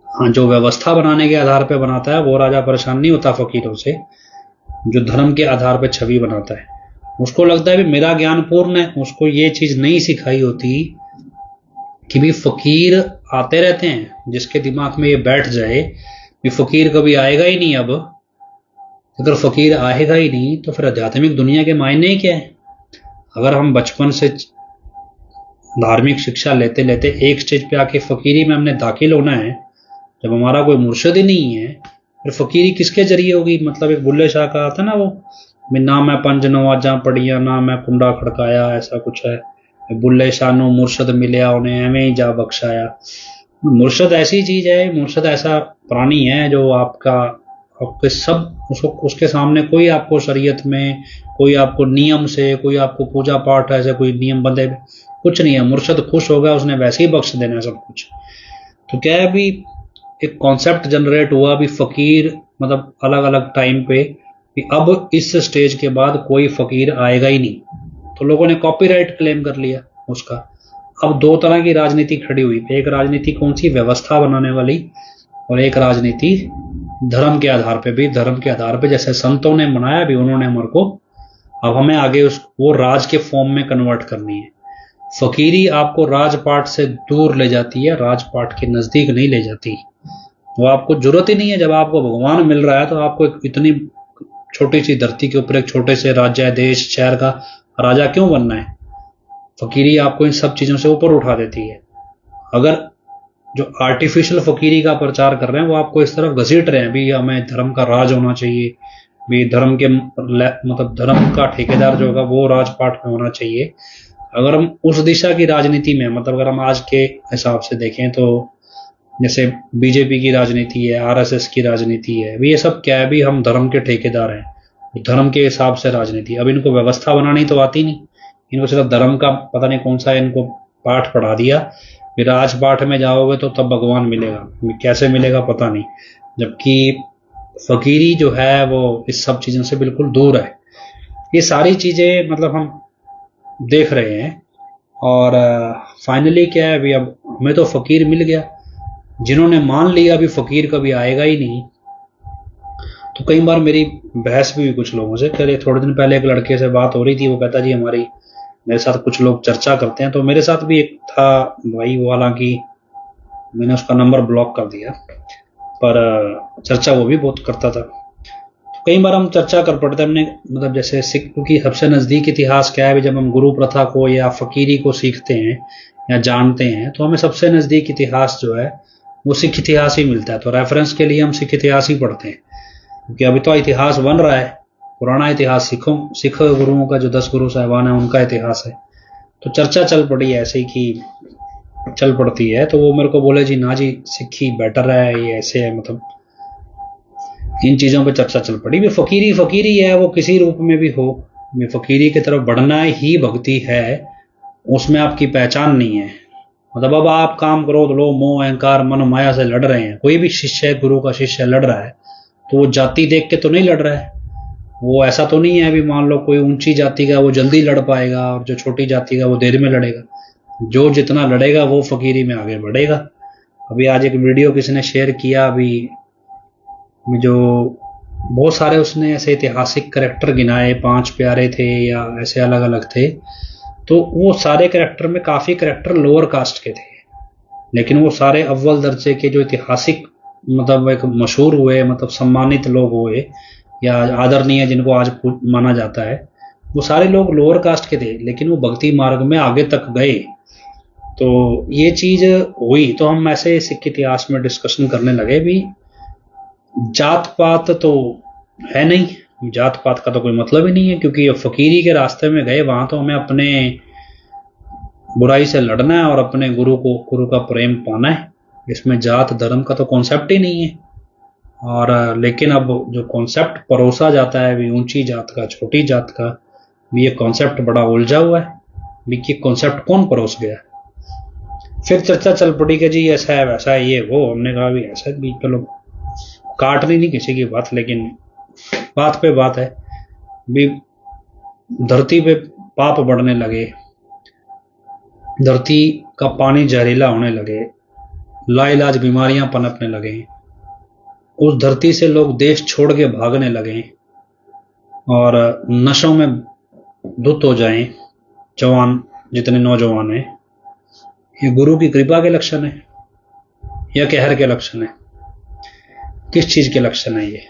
हाँ, जो व्यवस्था बनाने के आधार पे बनाता है वो राजा परेशान नहीं होता फकीरों से। जो धर्म के आधार पे छवि बनाता है उसको लगता है भी मेरा ज्ञान पूर्ण है। उसको ये चीज नहीं सिखाई होती कि भी फकीर आते रहते हैं। जिसके दिमाग में ये बैठ जाए भी फकीर कभी आएगा ही नहीं, अब अगर फकीर आएगा ही नहीं तो फिर आध्यात्मिक दुनिया के मायने ही क्या है। अगर हम बचपन से धार्मिक शिक्षा लेते लेते एक स्टेज पे आके फकीरी में हमने दाखिल होना है, जब हमारा कोई मुर्शिद ही नहीं है फिर फकीरी किसके जरिए होगी। मतलब एक बुल्ले शाह का आता ना वो, ना मैं पंज नवाजा पढ़िया ना मैं कुंडा खड़काया, ऐसा कुछ है। बुल्ले शाह नो मुर्शद मिलया उन्हें एवं ही जा बख्शाया। मुर्शद ऐसी चीज है, मुर्शद ऐसा प्राणी है जो आपके सब उसके सामने कोई आपको शरीयत में, कोई आपको नियम से, कोई आपको पूजा पाठ ऐसे कोई नियम बंधे कुछ नहीं है। मुर्शद खुश होगा उसने वैसे ही बख्श देना सब कुछ। तो क्या है भी एक कॉन्सेप्ट जनरेट हुआ भी फकीर मतलब अलग अलग टाइम पे कि अब इस स्टेज के बाद कोई फकीर आएगा ही नहीं। तो लोगों ने कॉपीराइट क्लेम कर लिया उसका। अब दो तरह की राजनीति खड़ी हुई। एक राजनीति कौन सी, व्यवस्था बनाने वाली, और एक राजनीति धर्म के आधार पे भी। धर्म के आधार पे जैसे संतों ने बनाया भी उन्होंने हमारे को, अब हमें आगे वो राज के फॉर्म में कन्वर्ट करनी है। फकीरी आपको राजपाट से दूर ले जाती है, राजपाट के नजदीक नहीं ले जाती। वो आपको जरूरत ही नहीं है। जब आपको भगवान मिल रहा है तो आपको इतनी छोटी सी धरती के ऊपर एक छोटे से राज्य, देश, शहर का राजा क्यों बनना है। फकीरी आपको इन सब चीजों से ऊपर उठा देती है। अगर जो आर्टिफिशियल फकीरी का प्रचार कर रहे हैं वो आपको इस तरफ घसीट रहे हैं भी हमें धर्म का राज होना चाहिए, भी धर्म के मतलब धर्म का ठेकेदार जो होगा वो राजपाट में होना चाहिए। अगर हम उस दिशा की राजनीति में, मतलब अगर हम आज के हिसाब से देखें तो जैसे बीजेपी की राजनीति है, आरएसएस की राजनीति है, भी ये सब क्या है भी हम धर्म के ठेकेदार हैं, धर्म के हिसाब से राजनीति। अब इनको व्यवस्था बनानी तो आती नहीं, इनको सिर्फ धर्म का पता नहीं कौन सा इनको पाठ पढ़ा दिया, फिर राजपाठ में जाओगे तो तब भगवान मिलेगा, कैसे मिलेगा पता नहीं। जबकि फकीरी जो है वो इस सब चीजों से बिल्कुल दूर है। ये सारी चीजें मतलब हम देख रहे हैं। और फाइनली क्या है अभी, अब हमें तो फकीर मिल गया। जिन्होंने मान लिया अभी फकीर कभी आएगा ही नहीं, तो कई बार मेरी बहस भी हुई कुछ लोगों से। कल थोड़े दिन पहले एक लड़के से बात हो रही थी, वो कहता जी हमारी, मेरे साथ कुछ लोग चर्चा करते हैं, तो मेरे साथ भी एक था भाई, वो हालांकि मैंने उसका नंबर ब्लॉक कर दिया, पर चर्चा वो भी बहुत करता था। तो कई बार हम चर्चा कर पड़ते हमने, मतलब जैसे सिख की सबसे नज़दीक इतिहास क्या है, जब हम गुरु प्रथा को या फकीरी को सीखते हैं या जानते हैं तो हमें सबसे नज़दीक इतिहास जो है वो सिख इतिहास ही मिलता है। तो रेफरेंस के लिए हम सिख इतिहास ही पढ़ते हैं, क्योंकि अभी तो इतिहास बन रहा है। पुराना इतिहास सिख गुरुओं का, जो 10 गुरु साहिबान है उनका इतिहास है। तो चर्चा चल पड़ी ऐसे ही कि चल पड़ती है। तो वो मेरे को बोले जी ना जी सिक्खी बेटर है, ये ऐसे है, मतलब इन चीज़ों पे चर्चा चल पड़ी। भी फकीरी फकीरी है, वो किसी रूप में भी हो, फकीरी की तरफ बढ़ना ही भक्ति है, उसमें आपकी पहचान नहीं है। मतलब अब आप काम करो तो लोग मोह अहंकार मन माया से लड़ रहे हैं। कोई भी शिष्य, गुरु का शिष्य लड़ रहा है तो वो जाति देख के तो नहीं लड़ रहा है। वो ऐसा तो नहीं है भी मान लो कोई ऊंची जाति का वो जल्दी लड़ पाएगा और जो छोटी जाति का वो देर में लड़ेगा। जो जितना लड़ेगा वो फकीरी में आगे बढ़ेगा। अभी आज एक वीडियो किसी ने शेयर किया, अभी जो बहुत सारे उसने ऐसे ऐतिहासिक कैरेक्टर गिनाए, 5 प्यारे थे या ऐसे अलग अलग थे, तो वो सारे कैरेक्टर में काफ़ी कैरेक्टर लोअर कास्ट के थे, लेकिन वो सारे अव्वल दर्जे के जो ऐतिहासिक मतलब एक मशहूर हुए, मतलब सम्मानित लोग हुए या आदरणीय जिनको आज माना जाता है, वो सारे लोग लोअर कास्ट के थे, लेकिन वो भक्ति मार्ग में आगे तक गए। तो ये चीज़ हुई। तो हम ऐसे सिख इतिहास में डिस्कशन करने लगे भी जात पात तो है नहीं, जात पात का तो कोई मतलब ही नहीं है, क्योंकि अब फकीरी के रास्ते में गए वहां तो हमें अपने बुराई से लड़ना है और अपने गुरु का प्रेम पाना है। इसमें जात धर्म का तो कॉन्सेप्ट ही नहीं है। और लेकिन अब जो कॉन्सेप्ट परोसा जाता है भी ऊंची जात का छोटी जात का, भी ये कॉन्सेप्ट बड़ा उलझा हुआ है। भी ये कॉन्सेप्ट कौन परोस गया। फिर चर्चा चल पड़ी कि जी ऐसा है वैसा है ये वो। हमने कहा भी ऐसा भी चलो काटनी नहीं किसी की बात, लेकिन बात पे बात है भी धरती पे पाप बढ़ने लगे, धरती का पानी जहरीला होने लगे, लाइलाज बीमारियां पनपने लगे, उस धरती से लोग देश छोड़ के भागने लगे और नशों में धुत हो जाएं जवान, जितने नौजवान हैं। ये गुरु की कृपा के लक्षण है या कहर के लक्षण है? किस चीज के लक्षण है ये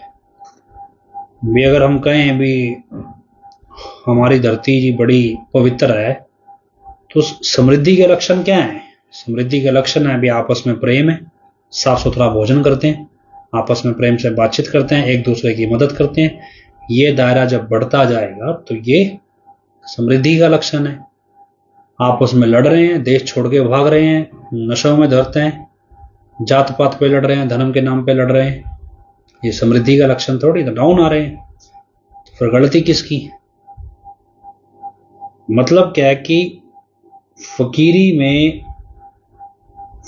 भी? अगर हम कहें भी हमारी धरती जी बड़ी पवित्र है, तो समृद्धि के लक्षण क्या है? समृद्धि के लक्षण है भी आपस में प्रेम है, साफ सुथरा भोजन करते हैं, आपस में प्रेम से बातचीत करते हैं, एक दूसरे की मदद करते हैं। ये दायरा जब बढ़ता जाएगा तो ये समृद्धि का लक्षण है। आपस में लड़ रहे हैं, देश छोड़ के भाग रहे हैं, नशों में धरते हैं, जात पात पे लड़ रहे हैं, धर्म के नाम पे लड़ रहे हैं, ये समृद्धि का लक्षण थोड़ी। तो डाउन आ रहे हैं, तो फिर गलती किसकी? मतलब क्या है कि फकीरी में,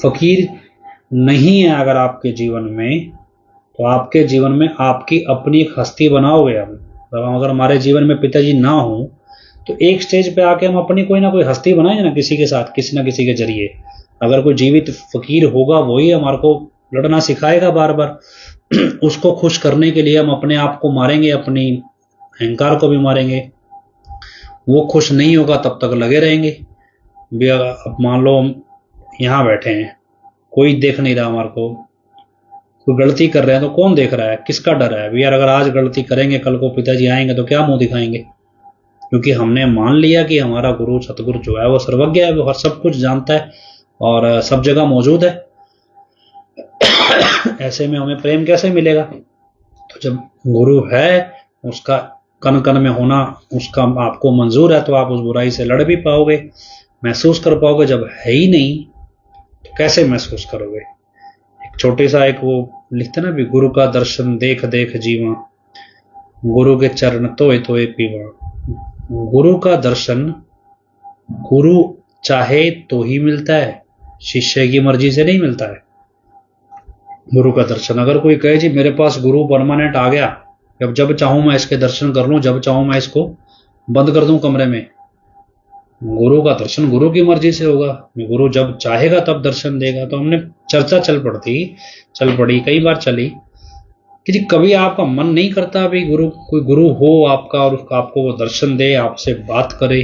फकीर नहीं है अगर आपके जीवन में, तो आपके जीवन में आपकी अपनी एक हस्ती बनाओगे। हम अगर हमारे जीवन में पिताजी ना हो तो एक स्टेज पे आके हम अपनी कोई ना कोई हस्ती बनाएंगे ना किसी के साथ, किसी ना किसी के जरिए। अगर कोई जीवित फकीर होगा वही हमारे को लड़ना सिखाएगा बार बार। उसको खुश करने के लिए हम अपने आप को मारेंगे, अपनी अहंकार को भी मारेंगे। वो खुश नहीं होगा तब तक लगे रहेंगे भी। अब मान लो हम यहाँ बैठे हैं, कोई देख नहीं रहा हमारे को, कोई गलती कर रहे हैं तो कौन देख रहा है, किसका डर है भी? यार अगर आज गलती करेंगे कल को पिताजी आएंगे तो क्या मुंह दिखाएंगे? क्योंकि हमने मान लिया कि हमारा गुरु सतगुरु जो है वो सर्वज्ञ है, वो हर सब कुछ जानता है और सब जगह मौजूद है। ऐसे में हमें प्रेम कैसे मिलेगा? तो जब गुरु है, उसका कन कन में होना उसका आपको मंजूर है, तो आप उस बुराई से लड़ भी पाओगे, महसूस कर पाओगे। जब है ही नहीं तो कैसे महसूस करोगे? एक छोटे सा एक वो लिखते ना भी, गुरु का दर्शन देख देख जीवा, गुरु के चरण तोए तोए पीवा। गुरु का दर्शन गुरु चाहे तो ही मिलता है, शिष्य की मर्जी से नहीं मिलता है गुरु का दर्शन। अगर कोई कहे जी मेरे पास गुरु परमानेंट आ गया, जब जब चाहूं मैं इसके दर्शन कर लूं, जब चाहूं मैं इसको बंद कर दूं कमरे में, गुरु का दर्शन गुरु की मर्जी से होगा। गुरु जब चाहेगा तब दर्शन देगा। तो हमने चर्चा चल पड़ी कई बार चली कि जी कभी आपका मन नहीं करता भी गुरु, कोई गुरु हो आपका और उसका आपको वो दर्शन दे, आपसे बात करे,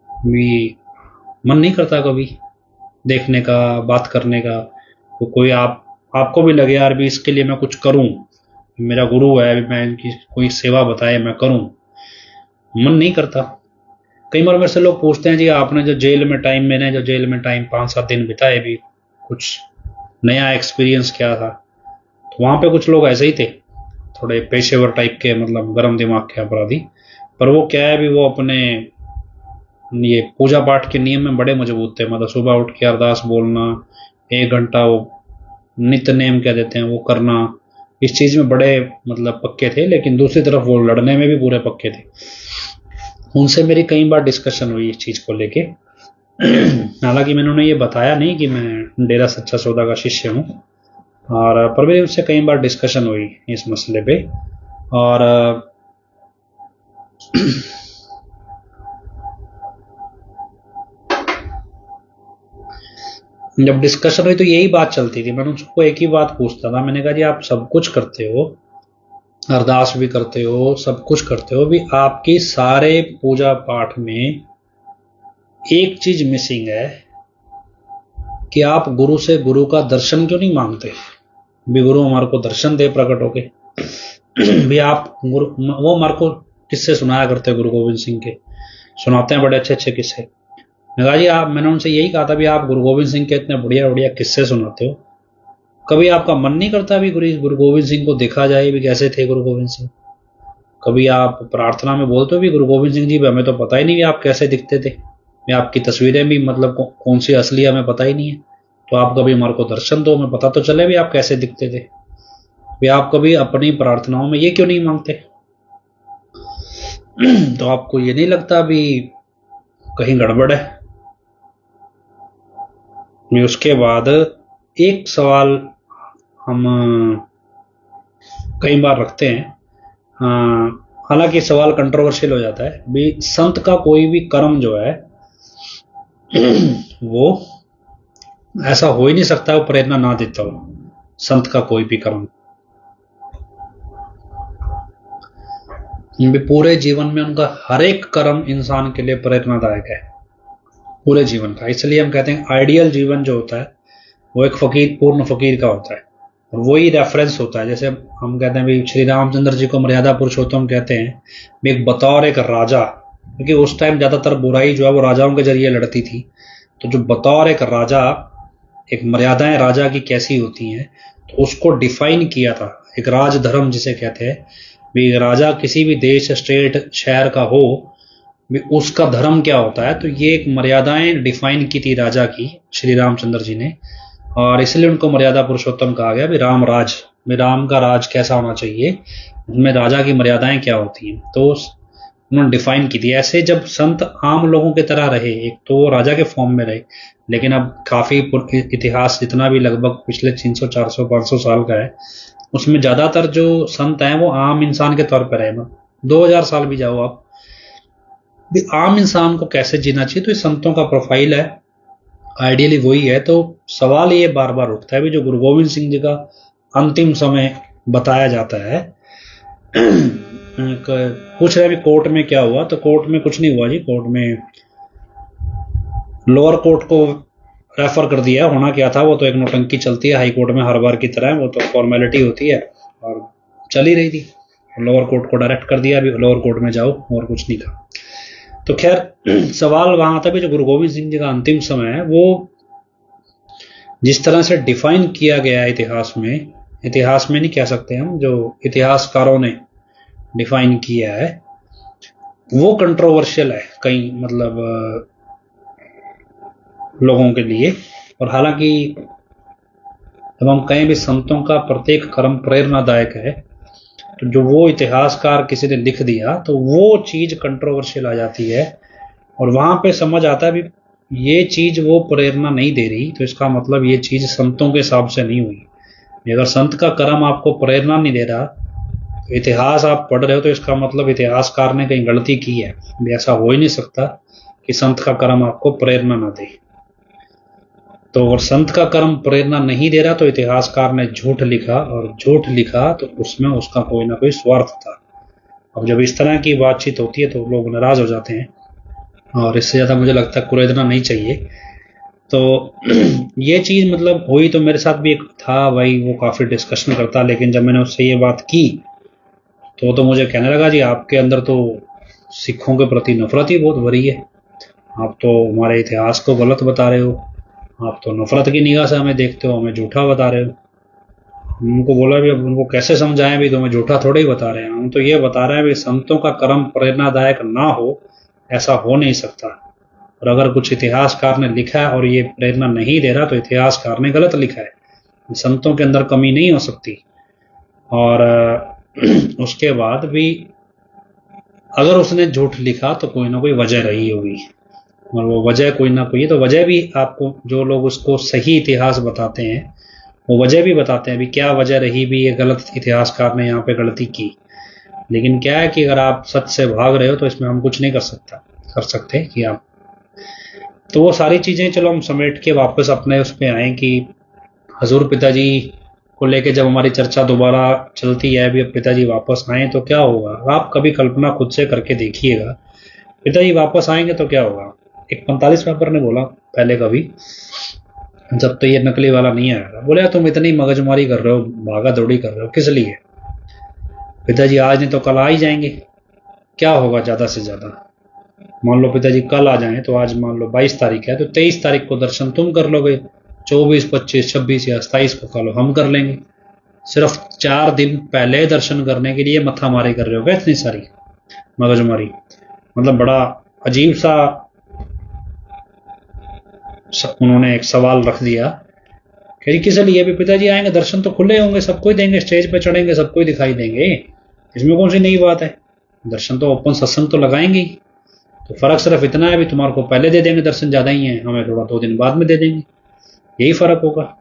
भी मन नहीं करता कभी देखने का, बात करने का? तो कोई आपको भी लगे यार भी इसके लिए मैं कुछ करूं, मेरा गुरु है, मैं इनकी कोई सेवा बताए मैं करूं, मन नहीं करता। कई बार मेरे से लोग पूछते हैं जी आपने जो जेल में टाइम, मैंने जो जेल में टाइम 5-7 दिन बिताए, भी कुछ नया एक्सपीरियंस क्या था? तो वहां पे कुछ लोग ऐसे ही थे, थोड़े पेशेवर टाइप के, मतलब गर्म दिमाग के अपराधी। पर वो क्या है भी, वो अपने ये पूजा पाठ के नियम में बड़े मजबूत थे। मतलब सुबह उठ के अरदास बोलना, 1 घंटा वो नित्य नेम कह देते हैं वो करना, इस चीज में बड़े मतलब पक्के थे। लेकिन दूसरी तरफ वो लड़ने में भी पूरे पक्के थे। उनसे मेरी कई बार डिस्कशन हुई इस चीज को लेके। हालांकि मैंने उन्हें ये बताया नहीं कि मैं डेरा सच्चा सौदा का शिष्य हूँ, और पर मेरी उससे कई बार डिस्कशन हुई इस मसले पे। और जब डिस्कशन हुई तो यही बात चलती थी। मैंने उसको एक ही बात पूछता था, मैंने कहा जी आप सब कुछ करते हो, अरदास भी करते हो, सब कुछ करते हो, भी आपकी सारे पूजा पाठ में एक चीज मिसिंग है कि आप गुरु से गुरु का दर्शन क्यों नहीं मांगते? भी गुरु हमारे को दर्शन दे प्रकट होके। भी आप गुरु, वो हमारे को किस्से सुनाया करते गुरु गोविंद सिंह के, सुनाते हैं बड़े अच्छे अच्छे किस्से। मैं कहा जी आप, मैंने उनसे यही कहा था भी आप गुरु गोविंद सिंह के इतने बढ़िया बढ़िया किस्से सुनाते हो, कभी आपका मन नहीं करता भी गुरु गोविंद सिंह को देखा जाए भी कैसे थे गुरु गोविंद सिंह? कभी आप प्रार्थना में बोलते हो भी गुरु गोविंद सिंह जी हमें तो पता ही नहीं आप कैसे दिखते थे, आपकी तस्वीरें भी मतलब कौन सी असली हमें पता ही नहीं है, तो आप कभी हमारे को दर्शन दो, हमें पता तो चले भी आप कैसे दिखते थे। भी आप कभी अपनी प्रार्थनाओं में ये क्यों नहीं मांगते? तो आपको ये नहीं लगता भी कहीं गड़बड़ है? भी उसके बाद एक सवाल हम कई बार रखते हैं, हालांकि सवाल कंट्रोवर्शियल हो जाता है भी, संत का कोई भी कर्म जो है वो ऐसा हो ही नहीं सकता वो प्रेरणा ना देता हो। संत का कोई भी कर्म भी पूरे जीवन में उनका हर एक कर्म इंसान के लिए प्रेरणादायक है, पूरे जीवन का। इसलिए हम कहते हैं आइडियल जीवन जो होता है वो एक फकीर, पूर्ण फकीर का होता है, और वही रेफरेंस होता है। जैसे हम कहते हैं भी श्री रामचंद्र जी को मर्यादा पुरुषोत्तम कहते हैं भी एक बतौर एक राजा, क्योंकि उस टाइम ज्यादातर बुराई जो है वो राजाओं के जरिए लड़ती थी। तो जो बतौर एक राजा, एक मर्यादाएं राजा की कैसी होती हैं, तो उसको डिफाइन किया था। एक राज धर्म जिसे कहते हैं भी, राजा किसी भी देश, स्टेट, शहर का हो भी, उसका धर्म क्या होता है, तो ये एक मर्यादाएं डिफाइन की थी राजा की श्री रामचंद्र जी ने, और इसलिए उनको मर्यादा पुरुषोत्तम कहा गया भी। राम राज में राम का राज कैसा होना चाहिए, उसमें राजा की मर्यादाएं क्या होती हैं, तो उन्होंने डिफाइन की थी। ऐसे जब संत आम लोगों की तरह रहे, एक तो वो राजा के फॉर्म में रहे, लेकिन अब काफी इतिहास जितना भी लगभग पिछले 300, 400, 500 साल का है, उसमें ज्यादातर जो संत हैं वो आम इंसान के तौर पर रहे। 2000 साल भी जाओ आप, भी आम इंसान को कैसे जीना चाहिए, तो ये संतों का प्रोफाइल है, आइडियली वही है। तो सवाल ये बार बार उठता है भी, जो गुरु गोविंद सिंह जी का अंतिम समय बताया जाता है, पूछ रहे भी कोर्ट में क्या हुआ, तो कोर्ट में कुछ नहीं हुआ जी। कोर्ट में लोअर कोर्ट को रेफर कर दिया। होना क्या था, वो तो एक नौटंकी चलती है हाई कोर्ट में हर बार की तरह, वो तो फॉर्मेलिटी होती है और चल ही रही थी। लोअर कोर्ट को डायरेक्ट कर दिया, अभी लोअर कोर्ट में जाओ, और कुछ नहीं कहा। तो खैर सवाल वहां था भी, जो गुरु गोविंद सिंह जी का अंतिम समय है वो जिस तरह से डिफाइन किया गया है इतिहास में नहीं कह सकते हम, जो इतिहासकारों ने डिफाइन किया है वो कंट्रोवर्शियल है कई मतलब लोगों के लिए। और हालांकि जब हम कहें भी संतों का प्रत्येक कर्म प्रेरणादायक है, तो जो वो इतिहासकार किसी ने लिख दिया तो वो चीज कंट्रोवर्शियल आ जाती है, और वहां पे समझ आता है भी ये चीज वो प्रेरणा नहीं दे रही, तो इसका मतलब ये चीज संतों के हिसाब से नहीं हुई। अगर संत का कर्म आपको प्रेरणा नहीं दे रहा, तो इतिहास आप पढ़ रहे हो, तो इसका मतलब इतिहासकार ने कहीं गलती की है। ऐसा हो ही नहीं सकता कि संत का कर्म आपको प्रेरणा ना दे। तो अगर संत का कर्म प्रेरणा नहीं दे रहा, तो इतिहासकार ने झूठ लिखा, और झूठ लिखा तो उसमें उसका कोई ना कोई स्वार्थ था। अब जब इस तरह की बातचीत होती है तो लोग नाराज हो जाते हैं, और इससे ज्यादा मुझे लगता है कुरेदना नहीं चाहिए। तो ये चीज मतलब हुई। तो मेरे साथ भी एक था भाई, वो काफी डिस्कशन करता, लेकिन जब मैंने उससे ये बात की तो मुझे कहने लगा जी आपके अंदर तो सिखों के प्रति नफरत ही बहुत भरी है, आप तो हमारे इतिहास को गलत बता रहे हो, आप तो नफरत की निगाह से हमें देखते हो, हमें झूठा बता रहे हो। उनको बोला भी, अब उनको कैसे समझाएं भी, तुम्हें झूठा थोड़े ही बता रहे हैं, हम तो ये बता रहे हैं भी संतों का कर्म प्रेरणादायक ना हो, ऐसा हो नहीं सकता। और अगर कुछ इतिहासकार ने लिखा है और ये प्रेरणा नहीं दे रहा, तो इतिहासकार ने गलत लिखा है, संतों के अंदर कमी नहीं हो सकती। और उसके बाद भी अगर उसने झूठ लिखा तो कोई ना कोई वजह रही होगी, और वो वजह कोई ना कोई, तो वजह भी आपको जो लोग उसको सही इतिहास बताते हैं वो वजह भी बताते हैं भी क्या वजह रही भी, ये गलत इतिहासकार ने यहाँ पे गलती की। लेकिन क्या है कि अगर आप सच से भाग रहे हो तो इसमें हम कुछ नहीं कर सकते कि आप, तो वो सारी चीजें चलो हम समेट के वापस अपने उस पर आए कि हजूर पिताजी को लेके जब हमारी चर्चा दोबारा चलती है, अभी अब पिताजी वापस आए तो क्या होगा। आप कभी कल्पना खुद से करके देखिएगा, पिताजी वापस आएंगे तो क्या होगा। एक 45 पेपर ने बोला पहले कभी, जब तो ये नकली वाला नहीं आया, बोले तुम इतनी मगजमारी कर रहे हो, भागा दौड़ी कर रहे हो, किस लिए। पिताजी आज नहीं तो कल आ ही जाएंगे, क्या होगा ज्यादा से ज्यादा। मान लो पिताजी कल आ जाएं, तो आज मान लो 22 तारीख है, तो 23 तारीख को दर्शन तुम कर लोगे, 24, 25, 26 या 27 को कल हम कर लेंगे। सिर्फ 4 दिन पहले दर्शन करने के लिए मत्था मारी कर रहे हो क्या, इतनी सारी मगजमारी। मतलब बड़ा अजीब सा उन्होंने एक सवाल रख दिया कहीं किस लिए भी पिताजी आएंगे, दर्शन तो खुले होंगे, सबको ही देंगे, स्टेज पे चढ़ेंगे सबको ही दिखाई देंगे, इसमें कौन सी नई बात है। दर्शन तो ओपन सत्संग तो लगाएंगे ही। तो फर्क सिर्फ इतना है, भी तुम्हारे को पहले दे देंगे दर्शन ज्यादा ही है, हमें थोड़ा 2 दिन बाद में दे देंगे, यही फर्क होगा।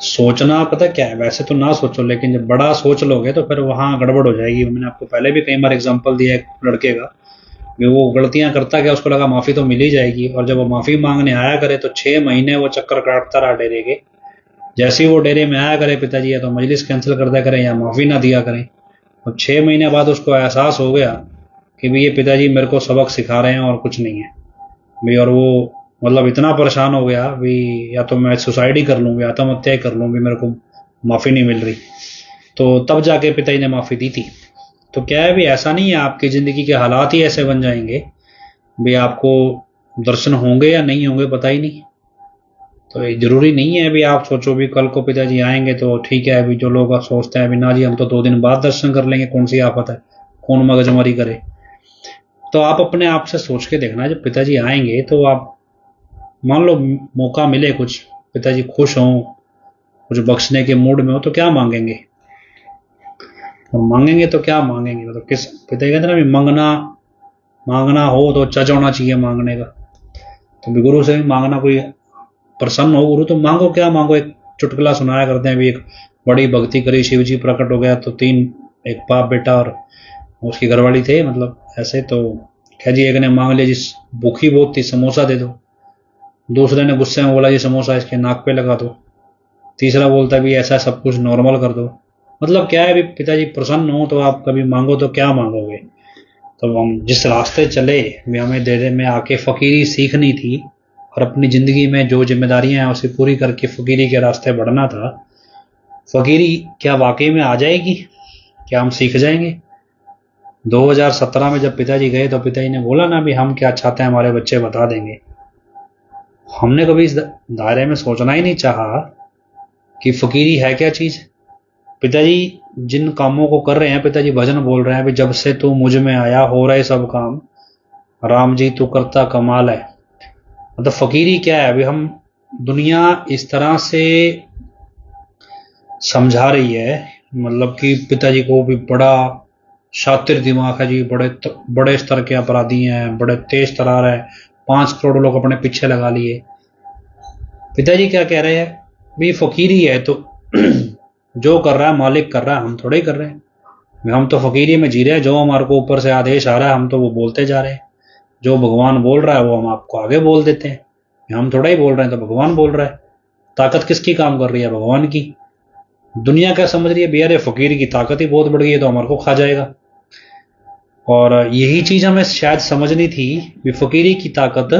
सोचना पता क्या है, वैसे तो ना सोचो, लेकिन जब बड़ा सोच लोगे तो फिर वहां गड़बड़ हो जाएगी। मैंने आपको पहले भी कई बार एग्जांपल दिया है लड़के का, कि वो गलतियां करता गया, उसको लगा माफी तो मिल ही जाएगी, और जब वो माफी मांगने आया करे तो 6 महीने वो चक्कर काटता रहा डेरे के। जैसे ही वो डेरे में आया करे पिताजी या तो मजलिस कैंसिल कर दिया करें या माफी ना दिया करें। और 6 महीने बाद उसको एहसास हो गया कि भाई ये पिताजी मेरे को सबक सिखा रहे हैं और कुछ नहीं है भाई, और वो मतलब इतना परेशान हो गया भी, या तो मैं सुसाइड ही कर लूँ या आत्महत्या ही कर लूँ भी, मेरे को माफी नहीं मिल रही। तो तब जाके पिताजी ने माफी दी थी। तो क्या है भी, ऐसा नहीं है, आपकी जिंदगी के हालात ही ऐसे बन जाएंगे भी, आपको दर्शन होंगे या नहीं होंगे पता ही नहीं। तो ये जरूरी नहीं है अभी आप सोचो भी कल को पिताजी आएंगे तो ठीक है। अभी जो लोग सोचते हैं अभी ना जी हम तो 2 दिन बाद दर्शन कर लेंगे, कौन सी आफत है, कौन मगजमारी करे। तो आप अपने आप से सोच के देखना, जब पिताजी आएंगे तो आप मान लो मौका मिले, कुछ पिताजी खुश हों, कुछ बख्शने के मूड में हो, तो क्या मांगेंगे, और मांगेंगे तो क्या मांगेंगे, मतलब किस, पिताजी कहते ना भी मांगना हो तो चज होना चाहिए मांगने का। तो भी गुरु से भी मांगना, कोई प्रसन्न हो गुरु तो मांगो, क्या मांगो। एक चुटकुला सुनाया करते हैं भी, एक बड़ी भक्ति करी, शिव जी प्रकट हो गया तो 3, एक बाप बेटा और उसकी घरवाली थे, मतलब ऐसे। तो कह जी एक ने मांग लिया जी भूखी बहुत थी, समोसा दे दो। दूसरे ने गुस्से में बोला जी समोसा इसके नाक पे लगा दो। तीसरा बोलता भी ऐसा सब कुछ नॉर्मल कर दो। मतलब क्या है भी, पिताजी प्रसन्न हो तो आप कभी मांगो तो क्या मांगोगे। तो हम जिस रास्ते चले भी, हमें डेरे में आके फकीरी सीखनी थी और अपनी जिंदगी में जो जिम्मेदारियां हैं उसे पूरी करके फकीरी के रास्ते बढ़ना था। फकीरी क्या वाकई में आ जाएगी, क्या हम सीख जाएंगे। 2017 में जब पिताजी गए तो पिताजी ने बोला ना भी हम क्या चाहते हैं हमारे बच्चे बता देंगे। हमने कभी इस दायरे में सोचना ही नहीं चाहा कि फकीरी है क्या चीज। पिताजी जिन कामों को कर रहे हैं, पिताजी भजन बोल रहे हैं, जब से तू मुझ में आया हो रहे सब काम, राम जी तू करता कमाल है। मतलब फकीरी क्या है, अभी हम दुनिया इस तरह से समझा रही है, मतलब कि पिताजी को भी बड़ा शातिर दिमाग है जी, बड़े स्तर के अपराधी हैं, बड़े तेज तरार है, 5 करोड़ लोग अपने पीछे लगा लिए। पिताजी क्या कह रहे हैं भी, फकीरी है तो जो कर रहा है मालिक कर रहा है, हम थोड़े ही कर रहे हैं। हम तो फकीरी में जी रहे हैं, जो हमारे को ऊपर से आदेश आ रहा है हम तो वो बोलते जा रहे हैं। जो भगवान बोल रहा है वो हम आपको आगे बोल देते हैं, हम थोड़ा ही बोल रहे हैं, तो भगवान बोल रहा है। ताकत किसकी काम कर रही है, भगवान की। दुनिया क्या समझ रही है भैया, अरे फकीर की ताकत ही बहुत बढ़ गई है तो हमारे को खा जाएगा। और यही चीज हमें शायद समझनी थी कि फकीरी की ताकत